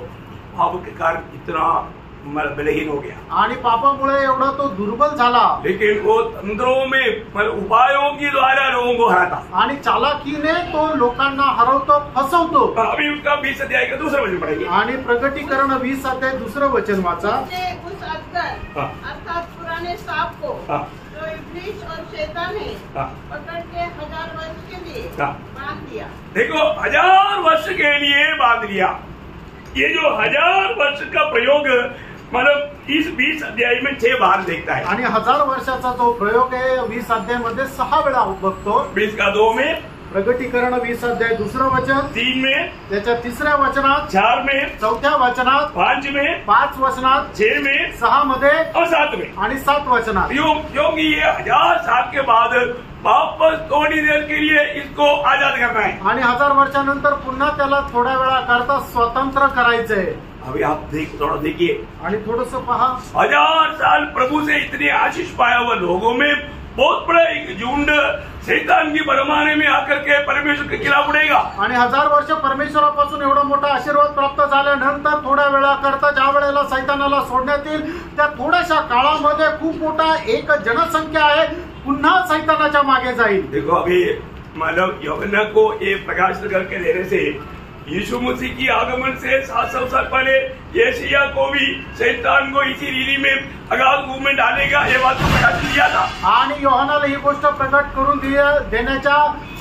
Speaker 1: पाप के कारण इतना बलहीन हो गया,
Speaker 2: आणि पापामुळे एवढा तो दुर्बल झाला,
Speaker 1: लेकिन वो तंत्रों में मतलब उपायों के द्वारा लोगों को हराता।
Speaker 2: आणि चालाकीने तो लोकांना हरवतो, फसवतो।
Speaker 1: अभी उसका 20 अध्याय का दूसरा वचन पढ़ेंगे।
Speaker 2: आणि प्रगटीकरण 20 अध्याय 2 वचन वाचा।
Speaker 3: उसने उस अजगर
Speaker 1: हाँ।
Speaker 3: अर्थात पुराने सांप को
Speaker 1: हाँ।
Speaker 3: जो इब्लीस और शैतान है
Speaker 1: हाँ।
Speaker 3: पकड़ के 1000 वर्ष के लिए
Speaker 1: हाँ।
Speaker 3: बांध दिया।
Speaker 1: देखो 1000 वर्ष के लिए बांध लिया। ये जो 1000 वर्ष का प्रयोग मतलब इस 20 अध्याय में 6 बार देखता है।
Speaker 2: आणि 1000 वर्षाचा जो प्रयोग आहे 20 अध्यायामध्ये 6 वेळा बघतो।
Speaker 1: 20 का 2 में,
Speaker 2: प्रगटीकरण 20 अध्याय 2 वचन,
Speaker 1: 3 में,
Speaker 2: त्याच्या 3ऱ्या वचनात,
Speaker 1: 4 में,
Speaker 2: 4थ्या वचनात,
Speaker 1: 5 में,
Speaker 2: 5 वचनात,
Speaker 1: 6 में
Speaker 2: 6 मध्ये
Speaker 1: और 7 में।
Speaker 2: आणि 7 वचनात।
Speaker 1: क्योंकि ये 1000 साल के बाद वापस थोड़ी देर के लिए इसको आजाद करना है।
Speaker 2: आणि 1000 वर्षानंतर पुन्हा त्याला थोड्या वेळा करता स्वतंत्र करायचंय।
Speaker 1: अभी आप थोड़ा देखिए,
Speaker 2: आणि थोडस पहा,
Speaker 1: 1000 साल प्रभु से इतने आशीष पाया हुआ लोगों में बहुत बड़ा एक झुंड शैतान की बरमाने में आकर के परमेश्वर के खिलाफ उड़ेगा।
Speaker 2: आणि 1000 वर्ष परमेश्वरापासून एवढा मोठा आशीर्वाद प्राप्त झाल्यानंतर थोड्या वेळा करता ज्या वेळेला सैतानाला सोडण्यात येईल त्या थोड्याशा काळामध्ये खूप मोठा एक जनसंख्या आहे पुन्हा सैतानाच्या मागे जाईल।
Speaker 1: देखो अभी मतलब यूहन्ना को ये प्रकाशित करके देने से यीशु मसीह की आगमन से 700 साल पहले यशायाह को भी शैतान को इसी रीति में अगाध भूमि में डालेगा, ये बात को प्रकाशित किया था।
Speaker 2: आणि योहानाला ही गोष्ट प्रकट करून देण्याच्या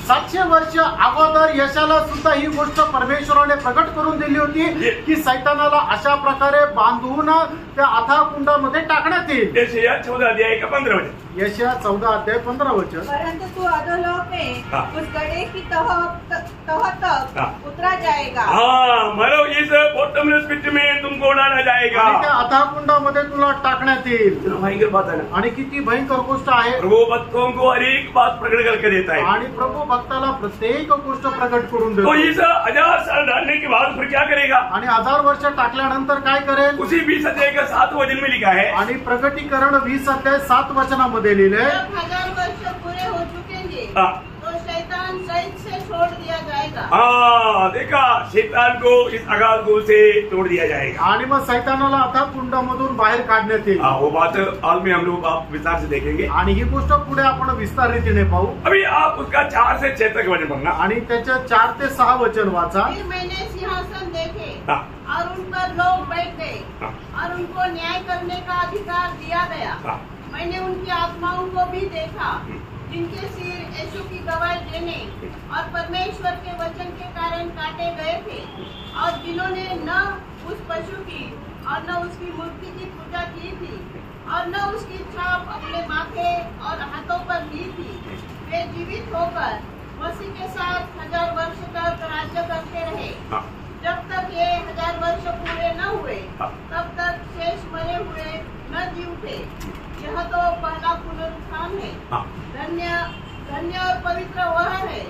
Speaker 2: 700 वर्ष अगोदर यशाला सुद्धा ही गोष्ट परमेश्वराने प्रकट करून दिली होती की सैतानाला अशा प्रकारे बांधून त्या अथाह कुंडामध्ये टाकण्यात येईल।
Speaker 1: यशायाह 14 अध्याय का 15 वचन।
Speaker 2: यशायाह 14 अध्याय 15 वचन।
Speaker 4: परंतु तू अधोलोक में
Speaker 1: हाँ।
Speaker 4: उस गड्ढे की तह तक
Speaker 1: हाँ।
Speaker 4: उतरा जाएगा।
Speaker 1: हाँ, मतलब इस बॉटमलेस पिट में तुमको डाला जाएगा।
Speaker 2: आणि त्या अथाह कुंडामध्ये तुला टाकण्यात येईल।
Speaker 1: इतना भयंकर बात है ना।
Speaker 2: आणि किती भयंकर गोष्ट आहे।
Speaker 1: प्रभु भक्तों को हर एक बात प्रकट करके देता है।
Speaker 2: आणि प्रभू भक्ताला प्रत्येक गोष्ट प्रकट करून
Speaker 1: तो
Speaker 2: देतो।
Speaker 1: इस 1000 साल डालने के बाद फिर क्या करेगा?
Speaker 2: आणि 1000 वर्ष टाकल्यानंतर काय करेल?
Speaker 1: उसी 20 अध्याय का 7 वचन में लिखा है।
Speaker 2: आणि प्रगटीकरण 20 अध्याय 7 वचनामध्ये लिहिले,
Speaker 3: जब 1000 वर्ष पूरे हो चुकेंगे
Speaker 1: हाँ।
Speaker 3: तो शैतान सहित से छोड़ दिया जाएगा।
Speaker 1: हाँ, देखा, शैतान को इस अगाध कुंड से तोड़ दिया जाएगा।
Speaker 2: आणि मग सैतानाला अथाह कुंडामधून बाहेर काढण्यात येईल।
Speaker 1: हाँ, वो बात आज में हम लोग आप विस्तार से देखेंगे।
Speaker 2: आणि ही गोष्ट पुढे आपण विस्तार रीतीने पाहू।
Speaker 1: अभी आप उसका 4 से 6 तक वचन पढ़ना।
Speaker 2: आणि त्याच्या 4 ते 6 वचन वाचा।
Speaker 3: फिर मैंने सिंहासन देखे
Speaker 1: हाँ।
Speaker 3: और उन पर लोग बैठ गए
Speaker 1: हाँ।
Speaker 3: और उनको न्याय करने का अधिकार दिया गया।
Speaker 1: हाँ।
Speaker 3: मैंने उनकी आत्माओं को भी देखा जिनके सिर यीशु की गवाही देने और परमेश्वर के वचन के कारण काटे गए थे और जिन्होंने न उस पशु की और न उसकी मूर्ति की पूजा की थी और न उसकी छाप अपने माथे और हाथों पर ली थी। वे जीवित होकर मसीह के साथ 1000 वर्ष तक राज्य करते रहे।
Speaker 1: हाँ।
Speaker 3: जब तक ये 1000 वर्ष पूरे न हुए
Speaker 1: हाँ।
Speaker 3: तब तक शेष मरे हुए न जी उठे। यह तो पहला पुनरुत्थान है।
Speaker 1: हाँ।
Speaker 3: धन्य और पवित्र वह है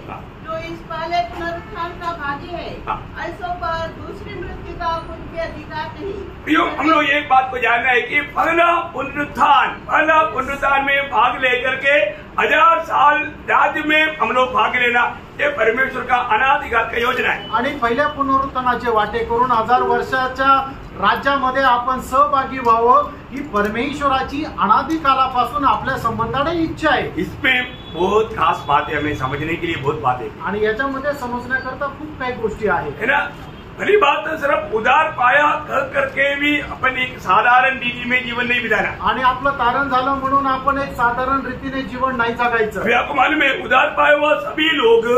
Speaker 3: जो इस पहले पुनरुत्थान का भागी है।
Speaker 1: हाँ।
Speaker 3: ऐसों पर दूसरी मृत्यु का पे अधिकार नहीं।
Speaker 1: प्रियो, हम लोग एक बात को जानना है कि पहला पुनरुत्थान में भाग लेकर के 1000 साल राज्य में हम लोग भाग लेना, ये परमेश्वर का अनादिकाल का योजना है।
Speaker 2: आणि पहिल्या पुनरुत्थानाचे वाटे करून 1000 वर्षाच्या राज्यामध्ये आपण सहभागी व्हावं ही परमेश्वराची अनादिकालापासून आपल्या संबंधाने इच्छा आहे।
Speaker 1: इसमें बहुत खास बात है, हमें समझने के लिए बहुत बात है
Speaker 2: आणि याच्यामध्ये समजण्याकरता खूप काही गोष्टी आहेत,
Speaker 1: है ना। पहली बात तो सिर्फ उधार पाया कह करके भी अपन एक साधारण रीति में जीवन नहीं बिताना।
Speaker 2: आणि आपलं तारण झालं म्हणून आपण एक साधारण रीतीने जीवन नाही जगायचं।
Speaker 1: अभी आपको मालूम है, उधार पाया हुआ सभी लोग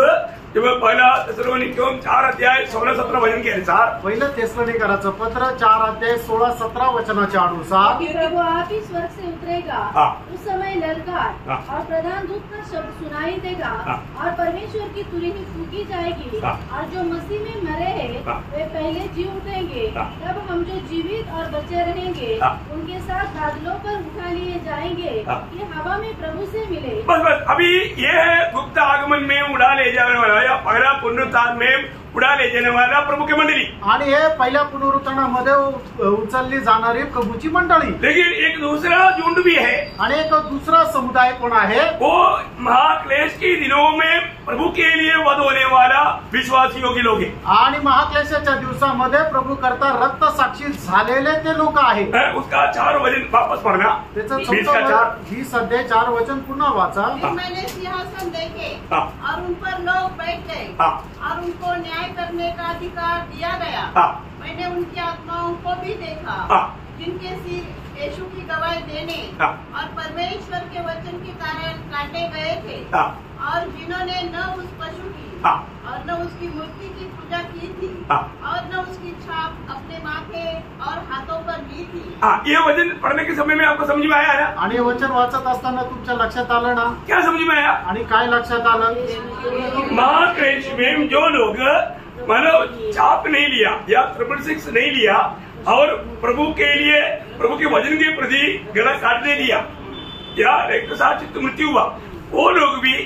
Speaker 1: जब पहला थिस्सलुनीकियों 4 अध्याय 16-17 वचन के अनुसार,
Speaker 2: पहिलं थिस्सलुनीकराचं पत्र 4 अध्याय 16-17 वचनाच्या अनुसार,
Speaker 5: कि प्रभु आप ही स्वर्ग से उतरेगा,
Speaker 1: हाँ।
Speaker 5: उस समय ललकार
Speaker 1: हाँ।
Speaker 5: और प्रधान दूत का शब्द सुनाई देगा,
Speaker 1: हाँ।
Speaker 5: और परमेश्वर की तुरही फूकी जाएगी,
Speaker 1: हाँ।
Speaker 5: और जो मसीह में मरे हैं
Speaker 1: हाँ।
Speaker 5: वे पहले जी उठेंगे।
Speaker 1: हाँ।
Speaker 5: तब हम जो जीवित और बचे रहेंगे
Speaker 1: हाँ।
Speaker 5: उनके साथ बादलों पर उठा लिए जाएंगे,
Speaker 1: हाँ।
Speaker 5: कि हवा में प्रभु से मिले।
Speaker 1: बस अभी ये है गुप्त आगमन में उड़ा ले जाने वाला या पहला पुनरुत्थान में उड़ा ले जाने वाला प्रभु की मंडली।
Speaker 2: आणि हे पहिल्या पुनरुत्थानामध्ये उचलली जाणारी प्रभूची मंडळी।
Speaker 1: लेकिन एक दूसरा झुंड भी है,
Speaker 2: आणि एक दुसरा समुदाय पण आहे,
Speaker 1: वो महाक्लेश के दिनों में प्रभु के लिए वध होने वाला विश्वासियों के लोग हैं।
Speaker 2: आणि महाक्लेशाच्या दिवसामध्ये प्रभू करता रक्त साक्षी झालेले ते लोक आहेत।
Speaker 1: उसका 4 वचन वापस पढ़ना,
Speaker 2: त्याचं
Speaker 1: 20 का 4।
Speaker 2: 20 अध्याय 4 वचन पुन्हा वाचा।
Speaker 3: फिर मैंने सिंहासन देखे
Speaker 1: हाँ।
Speaker 3: और उन पर लोग बैठ गए
Speaker 1: हाँ।
Speaker 3: और उनको न्याय करने का अधिकार दिया गया।
Speaker 1: हाँ।
Speaker 3: मैंने उनकी आत्माओं को भी देखा,
Speaker 1: हाँ।
Speaker 3: जिनके सिर यीशु की गवाही देने
Speaker 1: हाँ।
Speaker 3: और परमेश्वर के वचन के कारण काटे गए थे,
Speaker 1: हाँ।
Speaker 3: और जिन्होंने न उस पशु की
Speaker 1: हाँ।
Speaker 3: और न उसकी मूर्ति की पूजा की थी,
Speaker 1: हाँ।
Speaker 3: और न उसकी छाप अपने माथे और हाथों पर ली थी।
Speaker 1: हाँ, ये वचन पढ़ने के समय में आपको समझ में आया ना?
Speaker 2: आणि हे वचन वाचत असताना तुमच्या लक्षात आलं ना?
Speaker 1: क्या समझ में आया?
Speaker 2: आणि काय लक्षात आलं?
Speaker 1: महाक्लेश में जो लोग मानो छाप नहीं लिया या 666 नहीं लिया और प्रभु के लिए, प्रभु के वचन के प्रति गला काटने दिया या रक्त साक्षी मृत्यु हुआ, वो लोग भी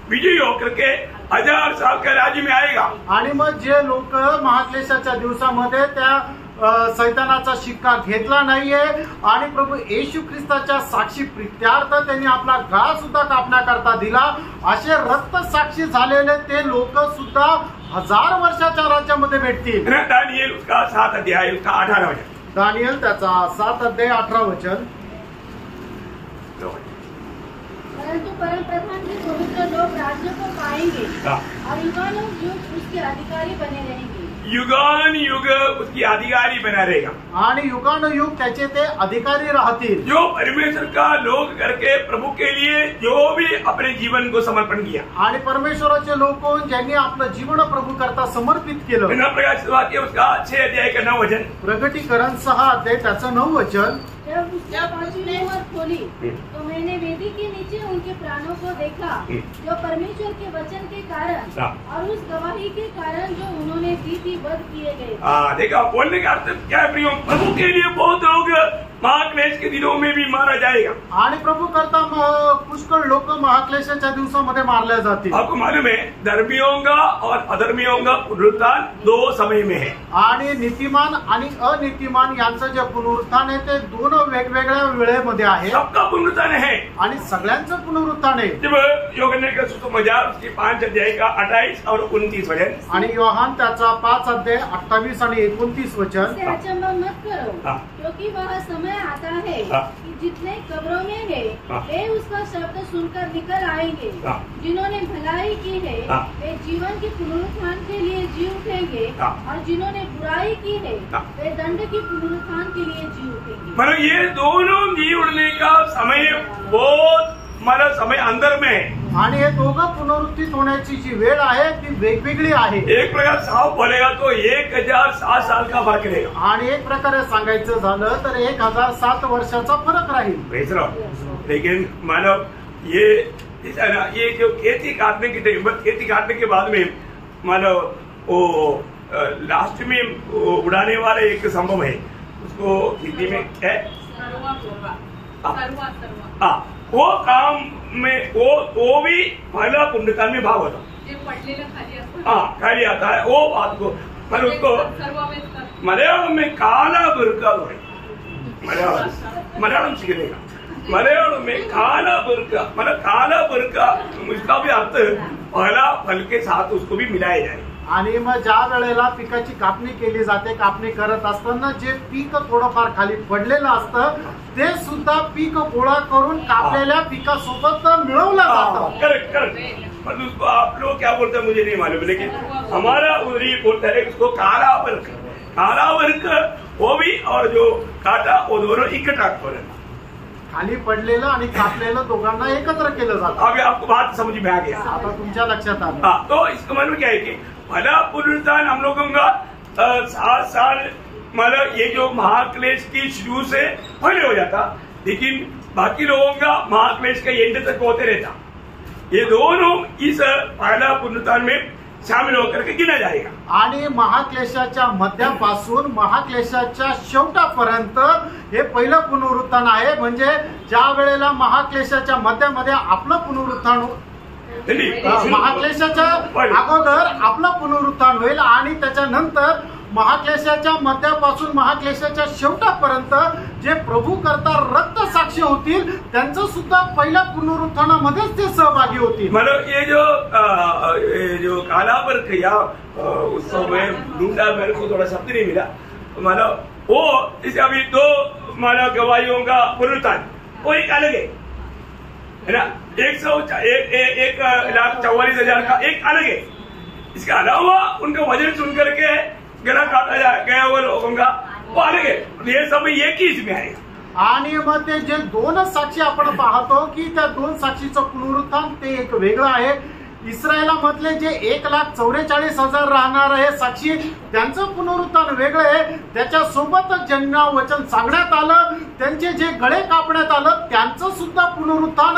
Speaker 1: विजयी होकर के 1000 साल का राज्य में आएगा।
Speaker 2: आणि मग जे लोक महाक्लेशाच्या दिवसामध्ये त्या सैतानाचा शिक्का घेतला नाहीये आणि प्रभू येशू ख्रिस्ताच्या साक्षी प्रित्यार्थ त्यांनी आपला गळा सुद्धा कापण्याकरता दिला, असे रक्त साक्षी झालेले ते लोक सुद्धा 1000 वर्षाच्या राज्यामध्ये भेटतील।
Speaker 1: दानिएल उसका 7 अध्याय उसका 18 वचन,
Speaker 2: दानिएल त्याचा 7 अध्याय 18 वचन।
Speaker 5: परंतु परम प्रधान के पवित्र लोग राज्य को पाएंगे,
Speaker 1: हाँ।
Speaker 5: और युगानुयुग उसके अधिकारी बने रहेंगे।
Speaker 1: युगान युग उसकी अधिकारी बना रहेगा,
Speaker 2: आणि युगानुयुग त्याचे ते अधिकारी राहतील।
Speaker 1: जो परमेश्वर का लोग करके प्रभु के लिए जो भी अपने जीवन को समर्पण किया।
Speaker 2: आणि परमेश्वराचे लोक ज्यांनी आपलं जीवन प्रभु करता समर्पित केलं।
Speaker 1: बिना प्रकाश वाक्य उसका 6 अध्याय का 9 वचन,
Speaker 2: प्रगटीकरण 6 अध्याय त्याचं 9 वचन।
Speaker 5: जब उसने पांचवी मोहर खोली तो मैंने वेदी के नीचे उनके प्राणों को देखा, जो परमेश्वर के वचन के कारण और उस गवाही के कारण जो उन्होंने दी थी वध किए गए।
Speaker 1: देखा बोलने का अर्थ क्या है प्रियो? प्रभु के लिए बहुत लोग महाक्लेश के दिनों में भी मारा जाएगा।
Speaker 2: आणि प्रभु करता पुष्कळ लोक महाक्लेशाच्या दिवसामध्ये मारल्या जातील।
Speaker 1: आपको मालूम है, धर्मियों का और अधर्मियों का पुनरुत्थान 2 समय में है।
Speaker 2: आणि नीतिमान आणि अनीतिमान यांचं जे पुनरुत्थान आहे ते 2 वेगवेगळ्या वेळेमध्ये आहे।
Speaker 1: सबका पुनरुत्थान है
Speaker 2: आणि सगळ्यांचं पुनरुत्थान आहे।
Speaker 1: जब यूहन्ना का सुसमाचार उसकी 5 अध्याय का 28 और 29 वचन,
Speaker 2: आणि योहान त्याचा 5 अध्याय 28 आणि 29 वचन।
Speaker 5: इससे अचंभा मत करो,
Speaker 1: हाँ।
Speaker 5: क्योंकि वह समय आता है
Speaker 1: हाँ।
Speaker 5: कि जितने कब्रों में है
Speaker 1: हाँ।
Speaker 5: वे उसका शब्द सुनकर निकल आएंगे।
Speaker 1: हाँ।
Speaker 5: जिन्होंने भलाई की है
Speaker 1: हाँ।
Speaker 5: वे जीवन के पुनरुत्थान के लिए जी उठेंगे,
Speaker 1: हाँ।
Speaker 5: और जिन्होंने बुराई की है
Speaker 1: हाँ।
Speaker 5: वे दंड के पुनरुत्थान के लिए जी उठेंगे।
Speaker 1: मतलब ये दोनों जी उड़ने का समय बहुत मतलब समय अंदर में है।
Speaker 2: आणि हे दोघं पुनरुत्थित होण्याची जी वेळ आहे ती वेगवेगळी आहे।
Speaker 1: एक प्रकार साफ बोलेगा तो 1007 साल का फर्क रहेगा।
Speaker 2: आणि एक प्रकारे सांगायचं झालं तर 1007 वर्षाचा फरक राहील।
Speaker 1: भेज रहा हूं। लेकिन मानव ये है ना, ये जो खेती काटने की टाइम, खेती काटने के बाद में मानव वो लास्ट में उड़ाने वाला एक संभव है, उसको हिंदी में क्या है? वो काम में वो भी पहला पुण्यकाल में भाग होता,
Speaker 3: जे पडलेलं खाली असतं,
Speaker 1: हाँ खाली आता है वो बात को। पर उसको मलयालम में काला बुर्का है, मलयालम सीखने का, मलयालम में काला बुर्का मतलब काला बुर्का, उसका भी अर्थ पहला फल के साथ उसको भी मिलाया जाए।
Speaker 2: आणि मग ज्या वेळेला पिकाची कापणी केली जाते, कापणी करत असताना जे पीक थोडंफार खाली पडलेलं असतं ते सुद्धा पीक गोळा करून कापलेल्या पिकासोबत मिळवलं जातं।
Speaker 1: Correct correct. पर उसको आप लोग क्या बोलते हैं मुझे नहीं मालूम, लेकिन हमारा उधरी बोलता है उसको काला वर्क, काला वर्क वो भी और जो काटा वो दोनों इकट्ठा हो रहा है।
Speaker 2: खाली पडलेलं आणि कापलेलं दोघांना एकत्र केलं जातं।
Speaker 1: अभी आपको बात समझ में आ गया?
Speaker 2: आता तुमच्या लक्षात आलं।
Speaker 1: हाँ, तो इसका मतलब क्या है कि भला पुनरुत्थान हम लोगों का 7 साल मतलब ये जो महाक्लेश की शुरू से पहले हो जाता, लेकिन बाकी लोगों का महाक्लेश का एंड तक होते रहता। ये दोनों इस पहला पुनरुत्थान में शामिल होकर के गिना जाएगा।
Speaker 2: आणि महाक्लेशाच्या मध्यापासून महाक्लेशाच्या शेवटापर्यंत हे पहिलं पुनरुत्थान आहे। म्हणजे ज्या वेळेला महाक्लेशाच्या मध्यामध्ये आपलं पुनरुत्थान महाक्लेशाच्या अगोदर आपलं पुनरुत्थान होईल आणि त्याच्यानंतर महाक्लेशाच्या मध्यापासून महाक्लेशाच्या शेवटापर्यंत जे प्रभू करता रक्त साक्षी होतील त्यांचं सुद्धा पहिल्या पुनरुत्थानामध्येच ते सहभागी होतील।
Speaker 1: मतलब ये जो काला वर्क या उत्सव में ढूंढा, मेरे को थोड़ा शब्द नहीं मिला, मतलब वो इसे अभी 2 मतलब गवाहियों का पुनरुत्थान वो एक अलग है ना, 1,44,000 का एक अलग है। इसके अलावा उनका वजन सुन करके गला काटा गया हुआ लोगों का वो अलग है। ये सब एक ही इसमें आएगा।
Speaker 2: आणि मग ते जे 2 साक्षी आपण पाहतो की त्या 2 साक्षीचं पुनरुत्थान ते एक वेगळं आहे। इस्रायलामधले जे 1,44,000 राहणार आहे साक्षी त्यांचं पुनरुत्थान वेगळं आहे। त्याच्यासोबतच ज्यांना वचन सांगण्यात आलं त्यांचे जे गळे कापण्यात आलं त्यांचं सुद्धा पुनरुत्थान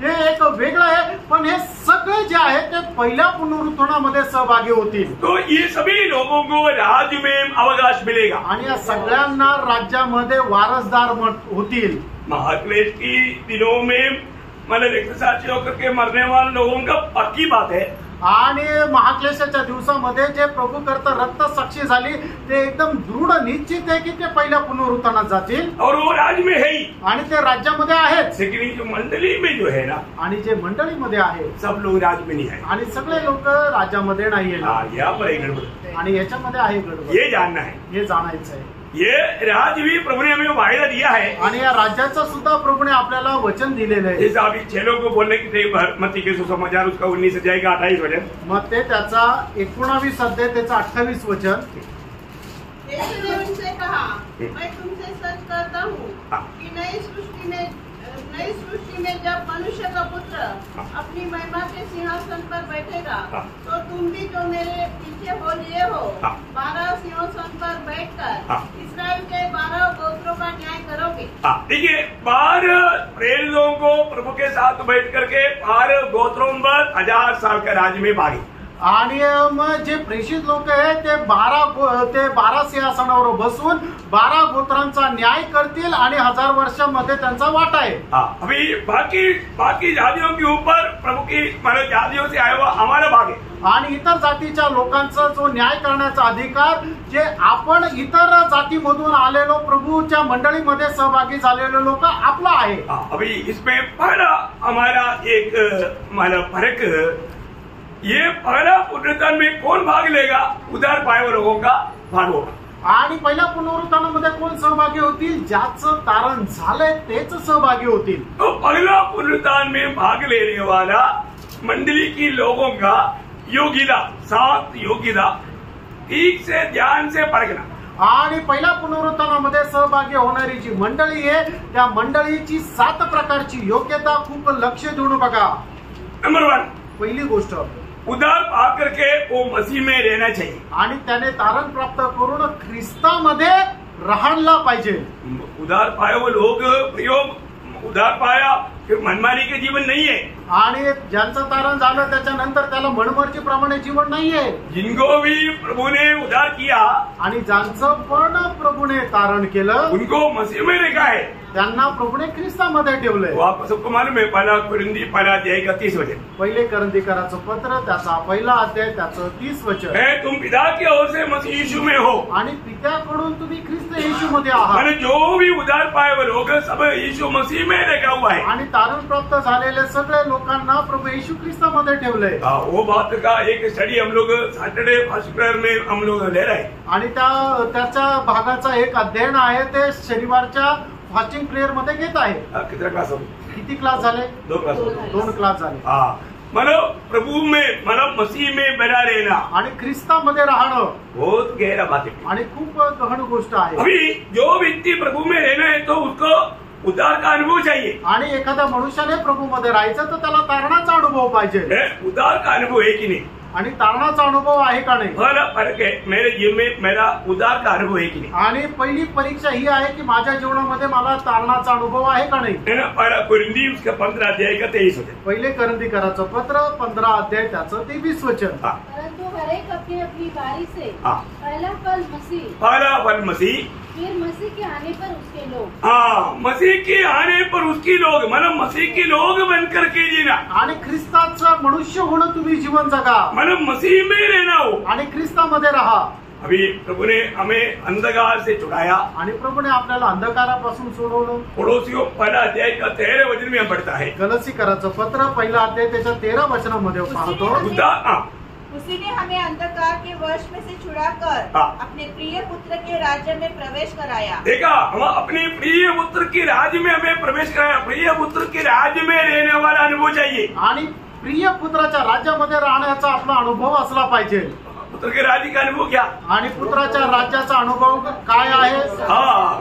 Speaker 2: हे एक वेगळं आहे। पण हे सगळे जे आहे ते पहिल्या पुनरुत्थानामध्ये सहभागी होतील।
Speaker 1: तो ये सभी लोगों को राज्य में अवकाश मिलेगा
Speaker 2: आणि या सगळ्यांना राज्यामध्ये वारसदार होतील।
Speaker 1: महाक्लेश की दिनों में मतलब रक्तसाक्षी होकर के मरने वाले लोगों का पक्की बात है।
Speaker 2: आणि महाक्लेशाच्या दिवसामध्ये जे प्रभू करता रक्त साक्षी झाली ते एकदम दृढ निश्चित आहे की ते पहिल्या पुनरुत्थानात जातील
Speaker 1: और वो राज्य में है ही,
Speaker 2: आणि ते राज्यामध्ये आहेत।
Speaker 1: लेकिन जो मंडली में जो है ना,
Speaker 2: आणि जे मंडळीमध्ये आहे
Speaker 1: सब लोग राज्य में नहीं है
Speaker 2: आणि सगळे लोक राज्यामध्ये नाही आहेत।
Speaker 1: यहाँ पर एक गड़बड़,
Speaker 2: आणि याच्यामध्ये आहे गडबड,
Speaker 1: ये जानना है,
Speaker 2: हे जाणायचं आहे।
Speaker 1: ये राज्य भी प्रभु ने हमें वायदा दिया है
Speaker 2: आणि या राज्याचं सुद्धा प्रभूने आपल्याला वचन दिलेलं आहे।
Speaker 1: जैसे अभी 6 लोगों को बोलने की मत्ती के सुसमाचार उसका 19 अध्याय का 28 वचन,
Speaker 2: मग ते त्याचा 19 अध्याय त्याचा 28 वचन।
Speaker 3: यीशु ने उनसे कहा, मैं तुमसे सच कहता हूँ कि नई सृष्टि में जब मनुष्य का पुत्र अपनी महिमा के सिंहासन पर बैठेगा तो तुम भी जो मेरे पीछे हो लिए हो 12 सिंहासन पर बैठकर इस्राएल के 12 गोत्रों का न्याय करोगे।
Speaker 1: देखिए 12 प्रेरितों को प्रभु के साथ बैठ करके 12 गोत्रों पर 1000 साल का राज्य में भागी।
Speaker 2: आणि मग जे प्रेषित लोक आहेत ते 12 सिंहासनावर बसून 12 गोत्रांचा न्याय करतील आणि 1000 वर्षांमध्ये त्यांचा वाटा आहे।
Speaker 1: अभी बाकी जातियों के ऊपर प्रभु की मतलब जातियों से आया हुआ हमारा भाग है।
Speaker 2: आणि इतर जातीच्या लोकांचा जो न्याय करण्याचा अधिकार जे आपण इतर जातीमधून आलेलो प्रभूच्या मंडळीमध्ये सहभागी झालेले लोक आपला आहे।
Speaker 1: अभी इसमें पहला हमारा एक मतलब फर्क, ये पहला पुनरुत्थान में कौन भाग लेगा, उधार पाए हुए लोगों का भाग होगा।
Speaker 2: आणि पहिल्या पुनरुत्थानामध्ये कोण सहभागी होतील, ज्याचं तारण झालंय तेच सहभागी होतील।
Speaker 1: तो पहला पुनरुत्थान में भाग लेने वाला मंडली की लोगों का योग्यता, 7 योग्यता ठीक से ध्यान से परखना।
Speaker 2: आणि पहिल्या पुनरुत्थानामध्ये सहभागी होणारी जी मंडळी आहे त्या मंडळीची 7 प्रकारची योग्यता खूप लक्ष देऊन बघा।
Speaker 1: नंबर 1,
Speaker 2: पहिली गोष्ट
Speaker 1: उधार पा करके वो मसीह में रहना चाहिए
Speaker 2: आणि त्याने तारण प्राप्त करून ख्रिस्तामध्ये राहणला पाहिजे।
Speaker 1: उधार पाए वो लोग, उधार पाया मनमानी के जीवन नहीं है।
Speaker 2: आणि ज्यांचं तारण झालं त्याच्यानंतर त्याला मनमर्जीप्रमाणे जीवन नाहीये।
Speaker 1: जिनको भी प्रभु ने उद्धार किया,
Speaker 2: आणि ज्यांचं पण प्रभूने तारण केलं
Speaker 1: उनको मसीह में रखा है,
Speaker 2: त्यांना प्रभूने ख्रिस्तामध्ये ठेवलंय।
Speaker 1: वो आप सबको मालूम है, पहला कुरिन्थी पहला अध्याय का 30 वचन।
Speaker 2: पहिले करंथीकराचं पत्र त्याचा पहिला अध्याय त्याचं 30 वचन।
Speaker 1: है तुम पिता की ओर से मसीह यीशु में हो,
Speaker 2: आणि पित्याकडून तुम्ही ख्रिस्त येशूमध्ये आहात।
Speaker 1: मैंने जो भी उद्धार पाए वो लोग सब यीशु मसीह में रखा हुआ है।
Speaker 2: आणि तारण प्राप्त झालेले सगळे लोकांना प्रभू येशू ख्रिस्तामध्ये ठेवलंय।
Speaker 1: वो बात का एक स्टडी हम लोग सैटरडे फर्स्ट प्रेयर में हम लोग ले रहे हैं।
Speaker 2: आणि त्याच्या भागाचा एक अध्ययन आहे ते शनिवारच्या फास्टिंग प्रेयर मध्ये घेत आहे।
Speaker 1: कितना क्लास हो?
Speaker 2: किती क्लास झाले?
Speaker 1: 2 क्लास।
Speaker 2: 2 क्लास झाले।
Speaker 1: मानो प्रभु में, मानो मसीह में बना रहना
Speaker 2: आणि ख्रिस्तामध्ये राहणं
Speaker 1: बहुत गहरा बात है
Speaker 2: आणि खूप गहन गोष्ट आहे।
Speaker 1: अभी जो व्यक्ति प्रभु में रहना है तो उसको उद्धार का अनुभव चाहिए।
Speaker 2: आणि एखाद्या मनुष्याने प्रभूमध्ये राहायचं तर त्याला तारणाचा अनुभव पाहिजे।
Speaker 1: उद्धार का अनुभव है कि नहीं?
Speaker 2: आणि तारणाचा अनुभव आहे का नाही?
Speaker 1: बड़ा फर्क है। मेरे जीवन में मेरा उद्धार का अनुभव है कि नहीं?
Speaker 2: आणि पहिली परीक्षा ही आहे की माझ्या जीवनामध्ये मला तारणाचा अनुभव आहे का नाही?
Speaker 1: है ना। पहला कुरिन्थी उसका 15 अध्याय का 23 वचन।
Speaker 2: पहिले करंथीकराचं पत्र 15 अध्याय त्याचं 23 वचन।
Speaker 5: परंतु हर एक अपनी अपनी बारी से पहला फल मसीह,
Speaker 1: पहला फल मसीह,
Speaker 5: फिर मसीह के आने पर उसके लोग।
Speaker 1: मसीह के आने पर उसकी लोग, मतलब मसीह के लोग बनकर के जीना।
Speaker 2: आणि ख्रिस्ताचं मनुष्य होणं तुम्ही जीवन जगा,
Speaker 1: मतलब मसीह में रहना हो।
Speaker 2: आणि ख्रिस्तामध्ये राहा।
Speaker 1: अभी प्रभु ने हमें अंधकार से छुड़ाया,
Speaker 2: आणि प्रभूने आपल्याला अंधकारापासून सोडवलं।
Speaker 1: पड़ोसियों पहला अध्याय का 13 वचन में हम पढ़ता है।
Speaker 2: गलतीकराचं पत्र पहिला अध्याय त्याच्या 13 वचनामध्ये पाहतो।
Speaker 4: उसी ने हमें अंधकार के वश में से छुड़ाकर अपने प्रिय पुत्र के राज्य में प्रवेश कराया।
Speaker 1: देखा, हम अपने प्रिय पुत्र के राज्य में हमें प्रवेश कराया। प्रिय पुत्र के राज्य में रहने वाला अनुभव चाहिए।
Speaker 2: आणि प्रिय पुत्राच्या राज्यामध्ये राहण्याचा आपला अनुभव असला पाहिजे।
Speaker 1: पुत्र के राज्य का अनुभव क्या?
Speaker 2: आणि पुत्राच्या राज्याचा अनुभव काय आहे?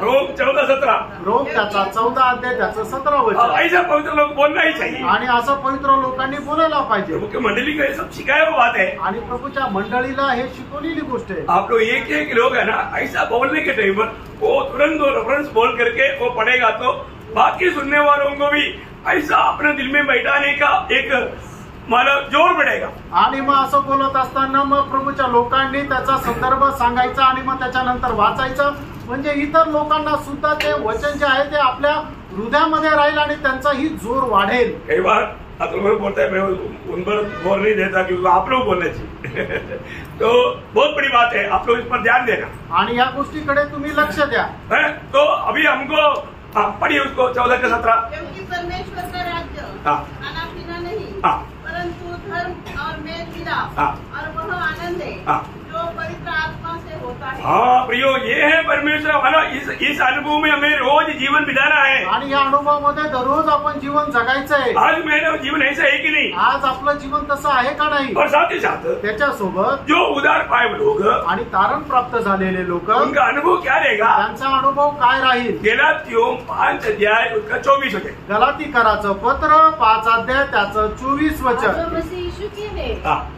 Speaker 1: रोम 14-17।
Speaker 2: रोम त्याचा 14 अध्याय त्याचं 17 वचन।
Speaker 1: ऐसा पवित्र लोग बोलना ही चाहिए।
Speaker 2: आणि असं पवित्र लोकांनी बोलायला पाहिजे।
Speaker 1: प्रभु की मंडली को ये सब सिखाया हुआ बात है।
Speaker 2: आणि प्रभूच्या मंडळीला हे शिकवलेली गोष्ट आहे।
Speaker 1: आप लोग एक लोग है ना, ऐसा बोलने के टाइम पर वो तुरंत रेफरेंस बोल करके वो पढ़ेगा तो बाकी सुनने वालों को भी ऐसा अपने दिल में बैठाने का एक मला जोर पडेगा।
Speaker 2: आणि मग असं बोलत असताना मग प्रभूच्या लोकांनी त्याचा संदर्भ सांगायचा आणि मग त्याच्यानंतर वाचायचं, म्हणजे इतर लोकांना सुद्धा ते वचन जे आहे ते आपल्या हृदयामध्ये राहील आणि त्यांचाही जोर वाढेल।
Speaker 1: कई बार आप लोग बोलते हैं, मैं उन पर बोल नहीं देता क्योंकि आप लोग बोलना चाहिए। तो बहुत बड़ी बात है, आप लोग इस पर ध्यान देना
Speaker 2: आणि या गोष्टीकडे तुम्ही लक्ष द्या।
Speaker 1: तो अभी हमको पढ़िए उसको 14 के 17।
Speaker 3: क्योंकि परमेश्वर का राज्य खाना पीना नहीं परंतु धर्म और मेल मिलाप और वह आनंद है जो पवित्र आत्मा से होता है।
Speaker 1: प्रियो, ये है परमेश्वर वाला। इस अनुभव में हमें रोज जीवन बिताना है।
Speaker 2: आणि या अनुभवामध्ये दररोज आपण जीवन जगायचंय।
Speaker 1: आज मेरा जीवन ऐसा है कि नहीं?
Speaker 2: आज आपलं जीवन तसं आहे का नाही?
Speaker 1: और साथ ही साथ
Speaker 2: त्याच्यासोबत
Speaker 1: जो उदार पाए लोग
Speaker 2: आणि तारण प्राप्त झालेले लोक,
Speaker 1: उनका अनुभव क्या रहेगा?
Speaker 2: त्यांचा अनुभव काय राहील?
Speaker 1: गलातियों 5 अध्याय उसका 24 वचन।
Speaker 2: गलातीकराचं पत्र 5 अध्याय त्याचं 24 वचन।
Speaker 5: मसीह यीशु के ने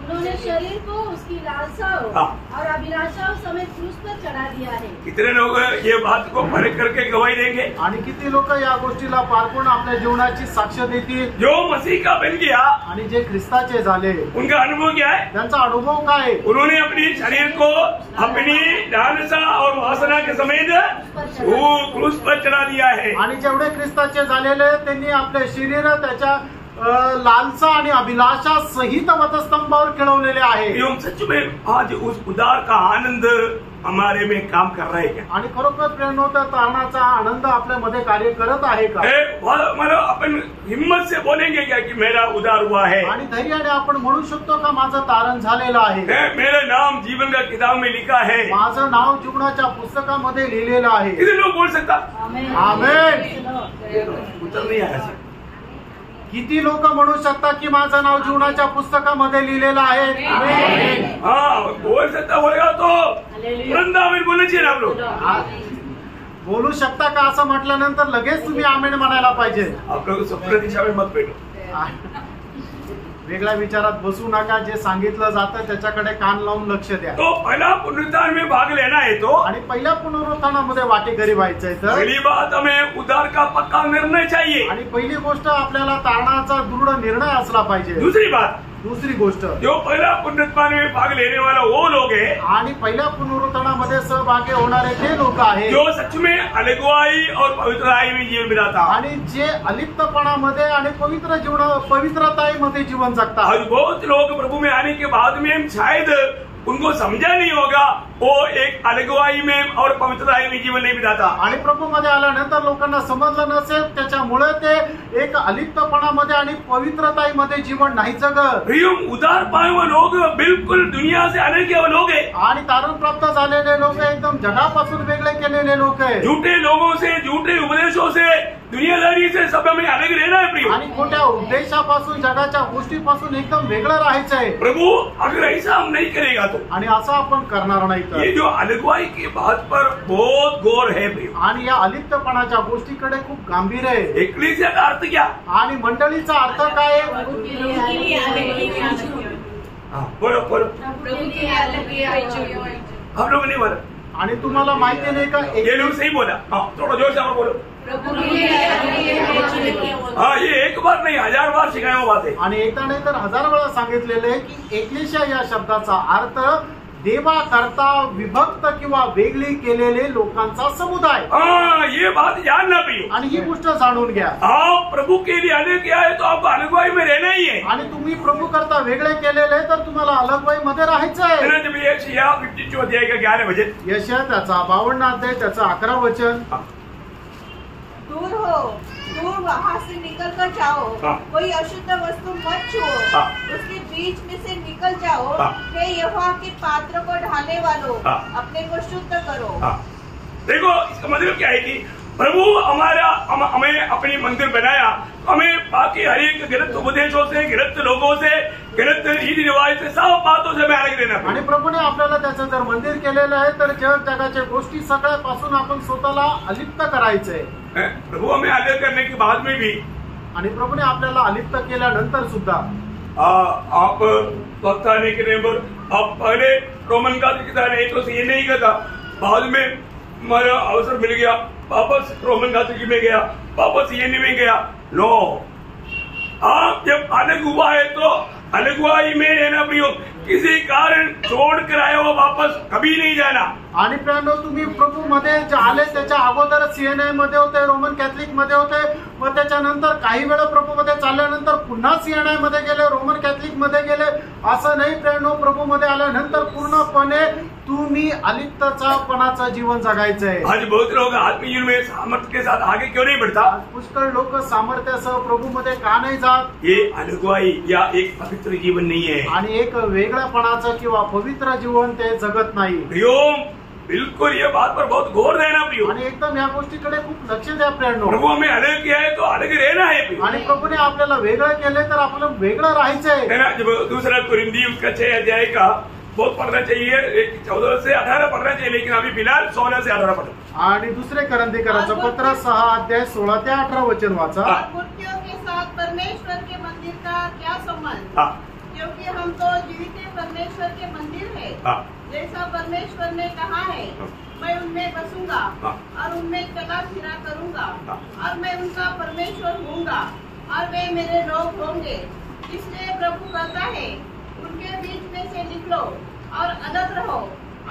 Speaker 5: उन्होंने शरीर को उसकी लालसाओं और अभिलाषाओं समेत क्रूस पर चढ़ा दिया है।
Speaker 1: कितने लोग ये बात को परख करके गवाही देंगे?
Speaker 2: आणि किती लोक या गोष्टीला पारखून आपल्या जीवनाची साक्ष देतील?
Speaker 1: जो मसीह का बन गया
Speaker 2: आणि जे ख्रिस्ताचे झाले
Speaker 1: उनका अनुभव क्या है?
Speaker 2: त्यांचा अनुभव काय आहे?
Speaker 1: उन्होंने अपनी शरीर को अपनी लालसा और वासना के समेत वो क्रूस पर चढ़ा दिया है।
Speaker 2: आणि जेवढे ख्रिस्ताचे झालेले त्यांनी आपले शरीर त्याच्या लालसा आणि अभिलाषा सहित वधस्तंभावर खेळवलेले आहे।
Speaker 1: सच में आज उस उदार का आनंद हमारे में काम कर रहा है क्या?
Speaker 2: आणि खरोखर प्रेरणा तारणाचा आनंद आपल्यामध्ये कार्य करत आहे का?
Speaker 1: मतलब अपन हिम्मत से बोलेंगे क्या कि मेरा उदार हुआ है?
Speaker 2: आणि धैर्याने आपण म्हणू शकतो का माझं तारण झालेलं आहे?
Speaker 1: मेरा नाम जीवन का किताब में लिखा है।
Speaker 2: माझं नाव जीवनाच्या पुस्तकामध्ये लिहिलेलं आहे।
Speaker 1: कितने लोग बोल सकता?
Speaker 2: आमेन।
Speaker 1: उत्तर नहीं आया।
Speaker 2: किती लोक म्हणू शकतात की माझं नाव जीवनाच्या पुस्तकामध्ये लिहिलेलं आहे?
Speaker 1: बोल सकता बोलेगा तो तुरंत आमीन बोलना चाहिए आप लोग।
Speaker 2: बोलू शकता का असं म्हटल्यानंतर लगेच तुम्ही आमेन म्हणायला पाहिजे।
Speaker 1: आप लोग स्वप्न दिशा में मत बैठो।
Speaker 2: वेगळ्या विचारात बसू नका, जे सांगितलं जातं त्याच्याकडे कान लावून लक्ष द्या.
Speaker 1: तो पहला पुनरुत्थान में भाग लेना है तो,
Speaker 2: आणि पहिल्या पुनरुत्थानामध्ये वाटेकरी व्हायचंय तर
Speaker 1: पहली बात हमें उद्धार का पक्का निर्णय चाहिए.
Speaker 2: आणि पहिली गोष्ट आपल्याला तारणाचा दृढ निर्णय असला पाहिजे.
Speaker 1: दूसरी बात,
Speaker 2: दुसरी गोष्ट,
Speaker 1: जो पहला पुनरुत्थान में भाग लेने वाला वो लोग है
Speaker 2: आणि पहिल्या पुनरुत्थानामध्ये सहभागी होणारे ते लोक आहेत
Speaker 1: जो सच में अलगुआई और पवित्रताई में जीवन बिताता.
Speaker 2: आणि जे अलिप्तपणामध्ये आणि पवित्रताईमध्ये जीवन जगतात.
Speaker 1: आज बहुत लोग प्रभु में आने के बाद में शायद उनको समझा नहीं होगा वो एक अलगुआई में और पवित्रताई में जीवन नहीं बिताता.
Speaker 2: आणि प्रभूमध्ये आल्यानंतर लोकांना समजलं नसेल, त्याच्यामुळे ते एक अलिप्तपणामध्ये आणि पवित्रताईमध्ये जीवन नाही जगत.
Speaker 1: प्रियम, उद्धार पाए हुए लोग बिल्कुल दुनिया से अलग लोग है.
Speaker 2: आणि तारण प्राप्त झालेले लोक एकदम जगापासून वेगळे केलेले लोक आहे.
Speaker 1: झूठे लोगों से, झूठे उपदेशों से, दुनियादारी से सब हमें अलग रहना है प्रिय.
Speaker 2: आणि खोट्या उपदेशापासून, जगाच्या गोष्टीपासून एकदम वेगळं राहायचं आहे.
Speaker 1: प्रभु अगर ऐसा हम नहीं करेगा तो,
Speaker 2: आणि असं आपण करणार नाही तर,
Speaker 1: ये जो अलगुआई की बात पर बहुत गौर है प्रिय.
Speaker 2: आणि या अलिप्तपणाच्या गोष्टीकडे खूप गांभीर्य आहे.
Speaker 1: एक्लीसिया का अर्थ क्या?
Speaker 2: आणि मंडळीचा अर्थ काय आहे?
Speaker 1: बोलो बोलो, हम लोग नहीं बोला.
Speaker 2: आणि तुम्हाला माहिती नाही का,
Speaker 1: ये लोग सही बोला. हाँ, थोड़ा जोर से और बोलो. हाँ, ये एक बार नहीं 1000 बार सिखाया हुआ बात है.
Speaker 2: आणि एकदा नाही तर 1000 वेळा सांगितलेलं आहे की एक्लेशिया या शब्दाचा अर्थ देवा करता विभक्त किंवा वेगळी केलेले लोकांचा समुदाय.
Speaker 1: हाँ, ये बात जानना प्रिय.
Speaker 2: आणि ही गोष्ट जाणून घ्या.
Speaker 1: आप प्रभु के लिए अलग किया है तो आपको अलगुआई में रहना ही है.
Speaker 2: आणि तुम्ही प्रभू करता वेगळे केलेले तर तुम्हाला अलगवाई मध्ये राहायचं आहे.
Speaker 1: जब यशायाह 52 अध्याय का 11 वचन,
Speaker 2: यशायाह त्याचा 52 अध्याय त्याचा 11 वचन,
Speaker 4: दूर हो, दूर वहाँ से निकल कर जाओ.
Speaker 1: हाँ.
Speaker 4: कोई अशुद्ध वस्तु मत छुओ.
Speaker 1: हाँ.
Speaker 4: उसके बीच में से निकल जाओ.
Speaker 1: हाँ.
Speaker 4: हे यहोवा के पात्र को ढालने वालों,
Speaker 1: हाँ.
Speaker 4: अपने को शुद्ध करो.
Speaker 1: हाँ, देखो इसका मतलब क्या है कि प्रभु हमें अपनी मंदिर बनाया, हमें बाकी हर एक गलत उपदेशों से, गलत लोगों से, गलत रीति रिवाज से, सब बातों से हमें अलग रहना.
Speaker 2: आणि प्रभूने आपल्याला त्याचं जर मंदिर केलेलं आहे तर जगाच्या गोष्टी सगळ्यापासून आपण स्वतःला अलिप्त करायचंय.
Speaker 1: प्रभु हमें अलग करने के बाद में भी,
Speaker 2: आणि प्रभूने आपल्याला अलिप्त केल्यानंतर सुद्धा
Speaker 1: आप वक्त आने के टाइम पर आप पहले रोमन कैथोलिक नहीं तो ये नहीं करता, बाद में हमारा अवसर मिल गया, वापस रोमन कैथोलिक में गया, वापस सीएनए में गया. नो, आप जब अलग हुआ है तो अलगुआई में रहना प्रियो. किसी कारण छोड़ कर आए हो वापस कभी नहीं जाना.
Speaker 2: आणि प्रियांनो, तुम्ही प्रभू मध्ये जे आले त्याच्या अगोदर सीएनए मध्ये होते, रोमन कॅथलिक मध्ये होते, मग त्याच्यानंतर काही वेळ प्रभू मध्ये चालल्यानंतर पुन्हा सीएनए मध्ये गेले, रोमन कॅथलिक मध्ये गेले, असं नाही प्रियांनो. प्रभू मध्ये आल्यानंतर पूर्णपणे तुम्ही अलिप्तपणाचं जीवन जगायचंय.
Speaker 1: आज बहुत लोग आत्मिक जीवन में सामर्थ्य के साथ आगे क्यों नहीं बढ़ता?
Speaker 2: पुष्कळ लोक सामर्थ्यासह प्रभू मध्ये का नाही जात?
Speaker 1: ये अलगुआई या एक पवित्र जीवन नहीं है.
Speaker 2: आणि एक वेगळेपणाचं किंवा पवित्र जीवन ते जगत नाही.
Speaker 1: प्रियोम, बिल्कुल ये बात पर बहुत गौर देना प्रियो.
Speaker 2: आणि एकदम या गोष्टीकडे खूप लक्ष द्या प्रियांनो.
Speaker 1: प्रभु हमें अलग किया है तो अलग रहना है प्रियो.
Speaker 2: आणि प्रभूने आपल्याला वेगळं केले तर आपल्याला वेगळं राहायचंय.
Speaker 1: है ना. जब दूसरा कुरिन्दी उसका 6 अध्याय का बहुत पढ़ना चाहिए, 14 से 18 पढ़ना चाहिए, लेकिन अभी फिलहाल 16 से 18 पढ़ो.
Speaker 2: आणि दुसरे करंदीकराचं पत्र 6 अध्याय 16 ते 18 वचन वाचा.
Speaker 3: मूर्तियों के साथ परमेश्वर के मंदिर का क्या संबंध?
Speaker 1: हाँ.
Speaker 3: क्योंकि हम तो जीवित परमेश्वर के मंदिर है.
Speaker 1: हाँ.
Speaker 3: जैसा परमेश्वर ने कहा है, मैं उनमें बसूंगा
Speaker 1: हाँ.
Speaker 3: और उनमें चला फिरा करूंगा.
Speaker 1: हाँ.
Speaker 3: और मैं उनका परमेश्वर हूँगा और वे मेरे लोग होंगे. इसलिए प्रभु कहता है, उनके बीच में से निकलो और अलग रहो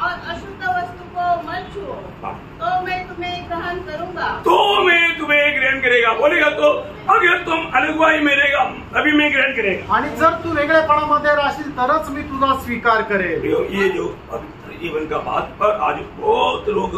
Speaker 3: और अशुद्ध वस्तु को मत छुओ.
Speaker 1: हाँ.
Speaker 3: तो मैं तुम्हें ग्रहण करूंगा.
Speaker 1: तो मैं तुम्हें ग्रहण करेगा. बोलेगा तो अगर तुम अलगुआई में रहेगा तभी मैं ग्रहण करेगा.
Speaker 2: आणि जर तू वेगळेपणामध्ये राहशील तरच मी तुझा स्वीकार करेल.
Speaker 1: ये जो पवित्र जीवन का बात पर आज बहुत लोग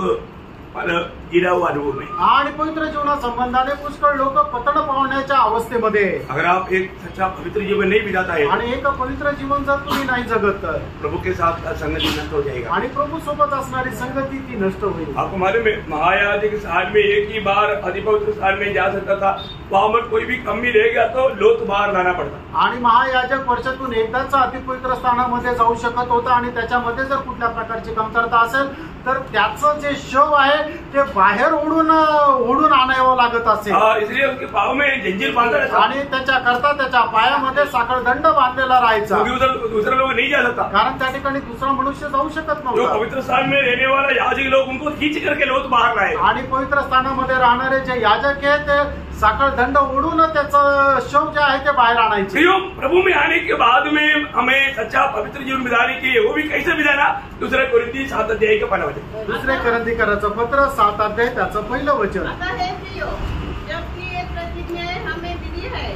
Speaker 1: गिरा हुआ अनुभव में.
Speaker 2: आणि पवित्र जीवना संबंधाने पुष्कळ लोक पतन पावण्याच्या अवस्थेमध्ये.
Speaker 1: अगर आप एक सच्चा पवित्र जीवन नहीं बिताता है
Speaker 2: आणि एक पवित्र जीवन जर तुम्ही नाही जगत तर
Speaker 1: प्रभु के साथ संगति नष्ट हो जाएगा.
Speaker 2: आणि प्रभू सोबत असणारी संगती ती नष्ट होईल.
Speaker 1: आपको मालूम है, महायाजक स्थान में एक ही बार अधिपवित्र स्थान में जा सकता था. वहां पर कोई भी कमी रह गया तो लोथ बाहर लाना पड़ता.
Speaker 2: आणि महायाजक वर्षातून एकदाच अतिपवित्र स्थानामध्ये जाऊ शकत होता. आणि त्याच्यामध्ये जर कुठल्या प्रकारची कमतरता असेल तर त्याचं जे शव आहे ते बाहेर ओढून आणावं लागत असे,
Speaker 1: इसलिए उसके पाव में जंजीर बांधा रहता,
Speaker 2: आणि त्याच्याकरता त्याच्या पायामध्ये साखळदंड बांधलेला राहायचा,
Speaker 1: क्योंकि उधर दूसरे लोग नहीं जा सकता,
Speaker 2: कारण त्या ठिकाणी दुसरा मनुष्य जाऊ शकत
Speaker 1: जो
Speaker 2: नव्हता.
Speaker 1: पवित्र स्थान में रहने वाला याजक लोग उनको खींच करके लोग बाहर लाए,
Speaker 2: आणि पवित्र स्थानामध्ये राहणारे जे याजक आहेत ते साखळदंड ओढून त्याचं शव जे आहे ते बाहेर आणायचे.
Speaker 1: प्रियो, प्रभु में आने के बाद में हमें सच्चा पवित्र जीवन बिताने के लिए वो भी कैसे बिताना, दूसरे कोरिन्थी 7 अध्याय का 1 वचन.
Speaker 2: दुसरे करंथीकराचं पत्र 7 अध्याय त्याचं 1 वचन.
Speaker 3: अतः हे प्रियो, जबकि ये प्रतिज्ञाएं हमें मिली है,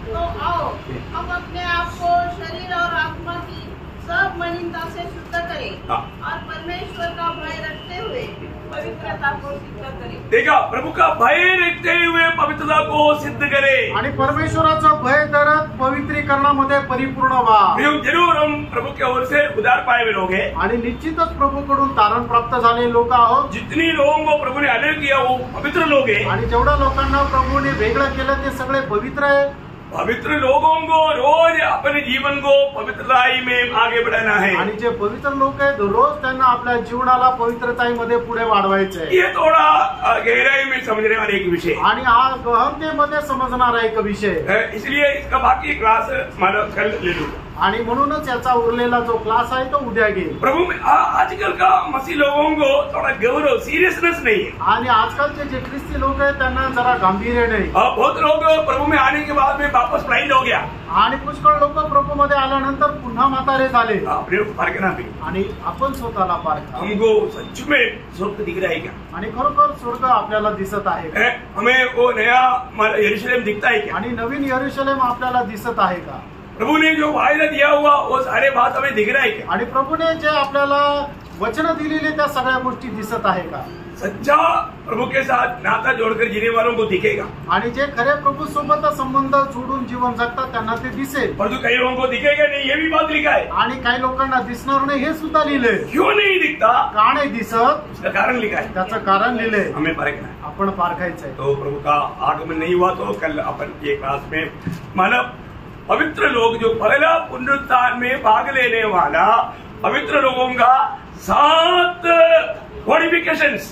Speaker 3: तो आओ हम अपने आप को शरीर और आत्मा की सब मलिनता से शुद्ध करें और परमेश्वर का भय रखते हुए पवित्रता को सिद्ध करें.
Speaker 1: देखा, प्रभु का भय रखते हुए पवित्रता को सिद्ध करे,
Speaker 2: आणि परमेश्वराचं भय धरत पवित्रीकरणामध्ये परिपूर्ण व्हा.
Speaker 1: जरूर हम प्रभु की ओर से उद्धार पाए हुए लोग हैं,
Speaker 2: आणि निश्चितच प्रभूकडून तारण प्राप्त झालेले लोक आहोत.
Speaker 1: जितनी लोगों को प्रभु ने अलग किया वो पवित्र लोग हैं,
Speaker 2: आणि जेवढ्या लोकांना प्रभूने वेगळं केलं ते सगळे पवित्र आहे.
Speaker 1: पवित्र लोगों को रोज अपने जीवन को पवित्रताई में आगे बढ़ाना है.
Speaker 2: आणि जे पवित्र लोक आहेत रोज त्यांना आपल्या जीवनाला पवित्रताईमध्ये पुढे वाढवायचं आहे.
Speaker 1: ये थोड़ा गहराई में समझने वाले एक विषय,
Speaker 2: आणि हा गहनतेमध्ये समजणारा एक विषय आहे.
Speaker 1: इसलिए इसका बाकी क्लास मानो कल ले लूंगा.
Speaker 2: आणि म्हणूनच याचा उरलेला जो क्लास आहे तो उद्या घेईल.
Speaker 1: प्रभु में आजकल का मसीह लोगों को थोड़ा गौरव, सीरियसनेस नहीं है.
Speaker 2: आणि आजकालचे जे ख्रिस्ती लोक आहेत त्यांना जरा गांभीर्य नाही.
Speaker 1: बहुत लोग प्रभु में आने के बाद में वापस ब्लाइंड हो गया,
Speaker 2: आणि पुष्कळ लोक प्रभू मध्ये आल्यानंतर पुन्हा म्हातारे झाले.
Speaker 1: अपने पार करना भी,
Speaker 2: आणि आपण स्वतःला पारखा.
Speaker 1: हमको सच में स्वर्ग दिख रहा है क्या?
Speaker 2: आणि खरोखर स्वर्ग आपल्याला दिसत आहे का?
Speaker 1: हमें वो नया यरूशलेम दिखता है क्या?
Speaker 2: आणि नवीन यरूशलेम आपल्याला दिसत आहे का?
Speaker 1: प्रभु ने जो वायदा दिया हुआ वो सारे बात हमें दिख रहा है क्या?
Speaker 2: आणि प्रभूने जे आपल्याला वचन दिलेले त्या सगळ्या गोष्टी दिसत आहे का?
Speaker 1: सच्चा प्रभु के साथ नाता जोड़कर जीने वालों को दिखेगा,
Speaker 2: आणि जे खरे प्रभू सोबत संबंध जोडून जीवन जगतात त्यांना ते दिसेल.
Speaker 1: परंतु कई लोगों को दिखेगा नहीं, ये भी बात लिखा है.
Speaker 2: आणि काही लोकांना दिसणार नाही हे सुद्धा लिहिलंय.
Speaker 1: क्यों नहीं दिखता?
Speaker 2: का नाही दिसत?
Speaker 1: उसका कारण लिखा है,
Speaker 2: त्याचं कारण लिहिलंय.
Speaker 1: हमें परखना है.
Speaker 2: आपण पारखायचंय.
Speaker 1: तो प्रभु का आगमन नहीं हुआ तो कल अपन ये क्लास में मानव पवित्र लोग जो पहला पुनरुत्थान में भाग लेने वाला पवित्र लोगों का 7 क्वालिफिकेशंस,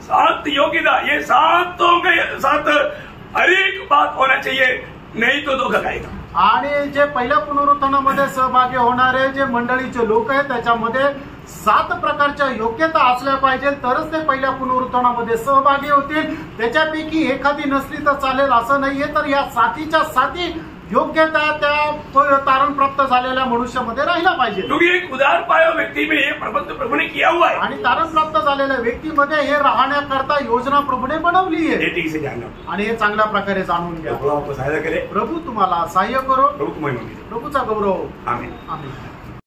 Speaker 1: 7 योग्यता, ये 7 हर एक बात होना चाहिए, नहीं तो धोखा खाएगा.
Speaker 2: आणि जे पहिल्या पुनरुत्थानामध्ये सहभागी होणारे जे मंडळीचे लोक आहेत त्याच्यामध्ये 7 प्रकारच्या योग्यता असल्या पाहिजे, तरच ते पहिल्या पुनरुत्थानामध्ये सहभागी होतील. त्याच्यापैकी एखादी नसली तर चालेल असं नाहीये. तर या 7च्या 7 योग्यता त्या तारण प्राप्त झालेल्या मनुष्यामध्ये राहिला पाहिजे.
Speaker 1: क्योंकि एक उदार पाया व्यक्ति में ये प्रबंध प्रभु ने किया हुआ है,
Speaker 2: आणि तारण प्राप्त झालेल्या व्यक्तीमध्ये हे राहण्याकरता योजना प्रभूने बनवली आहे.
Speaker 1: ये ठीक से जानना.
Speaker 2: आणि हे चांगल्या प्रकारे जाणून घ्या.
Speaker 1: प्रभु आपको सहायता करे,
Speaker 2: प्रभू तुम्हाला सहाय्य करो.
Speaker 1: प्रभु तुम्हारी मदद करे.
Speaker 2: प्रभूचा गौरव.
Speaker 1: आमीन.
Speaker 2: आमीन.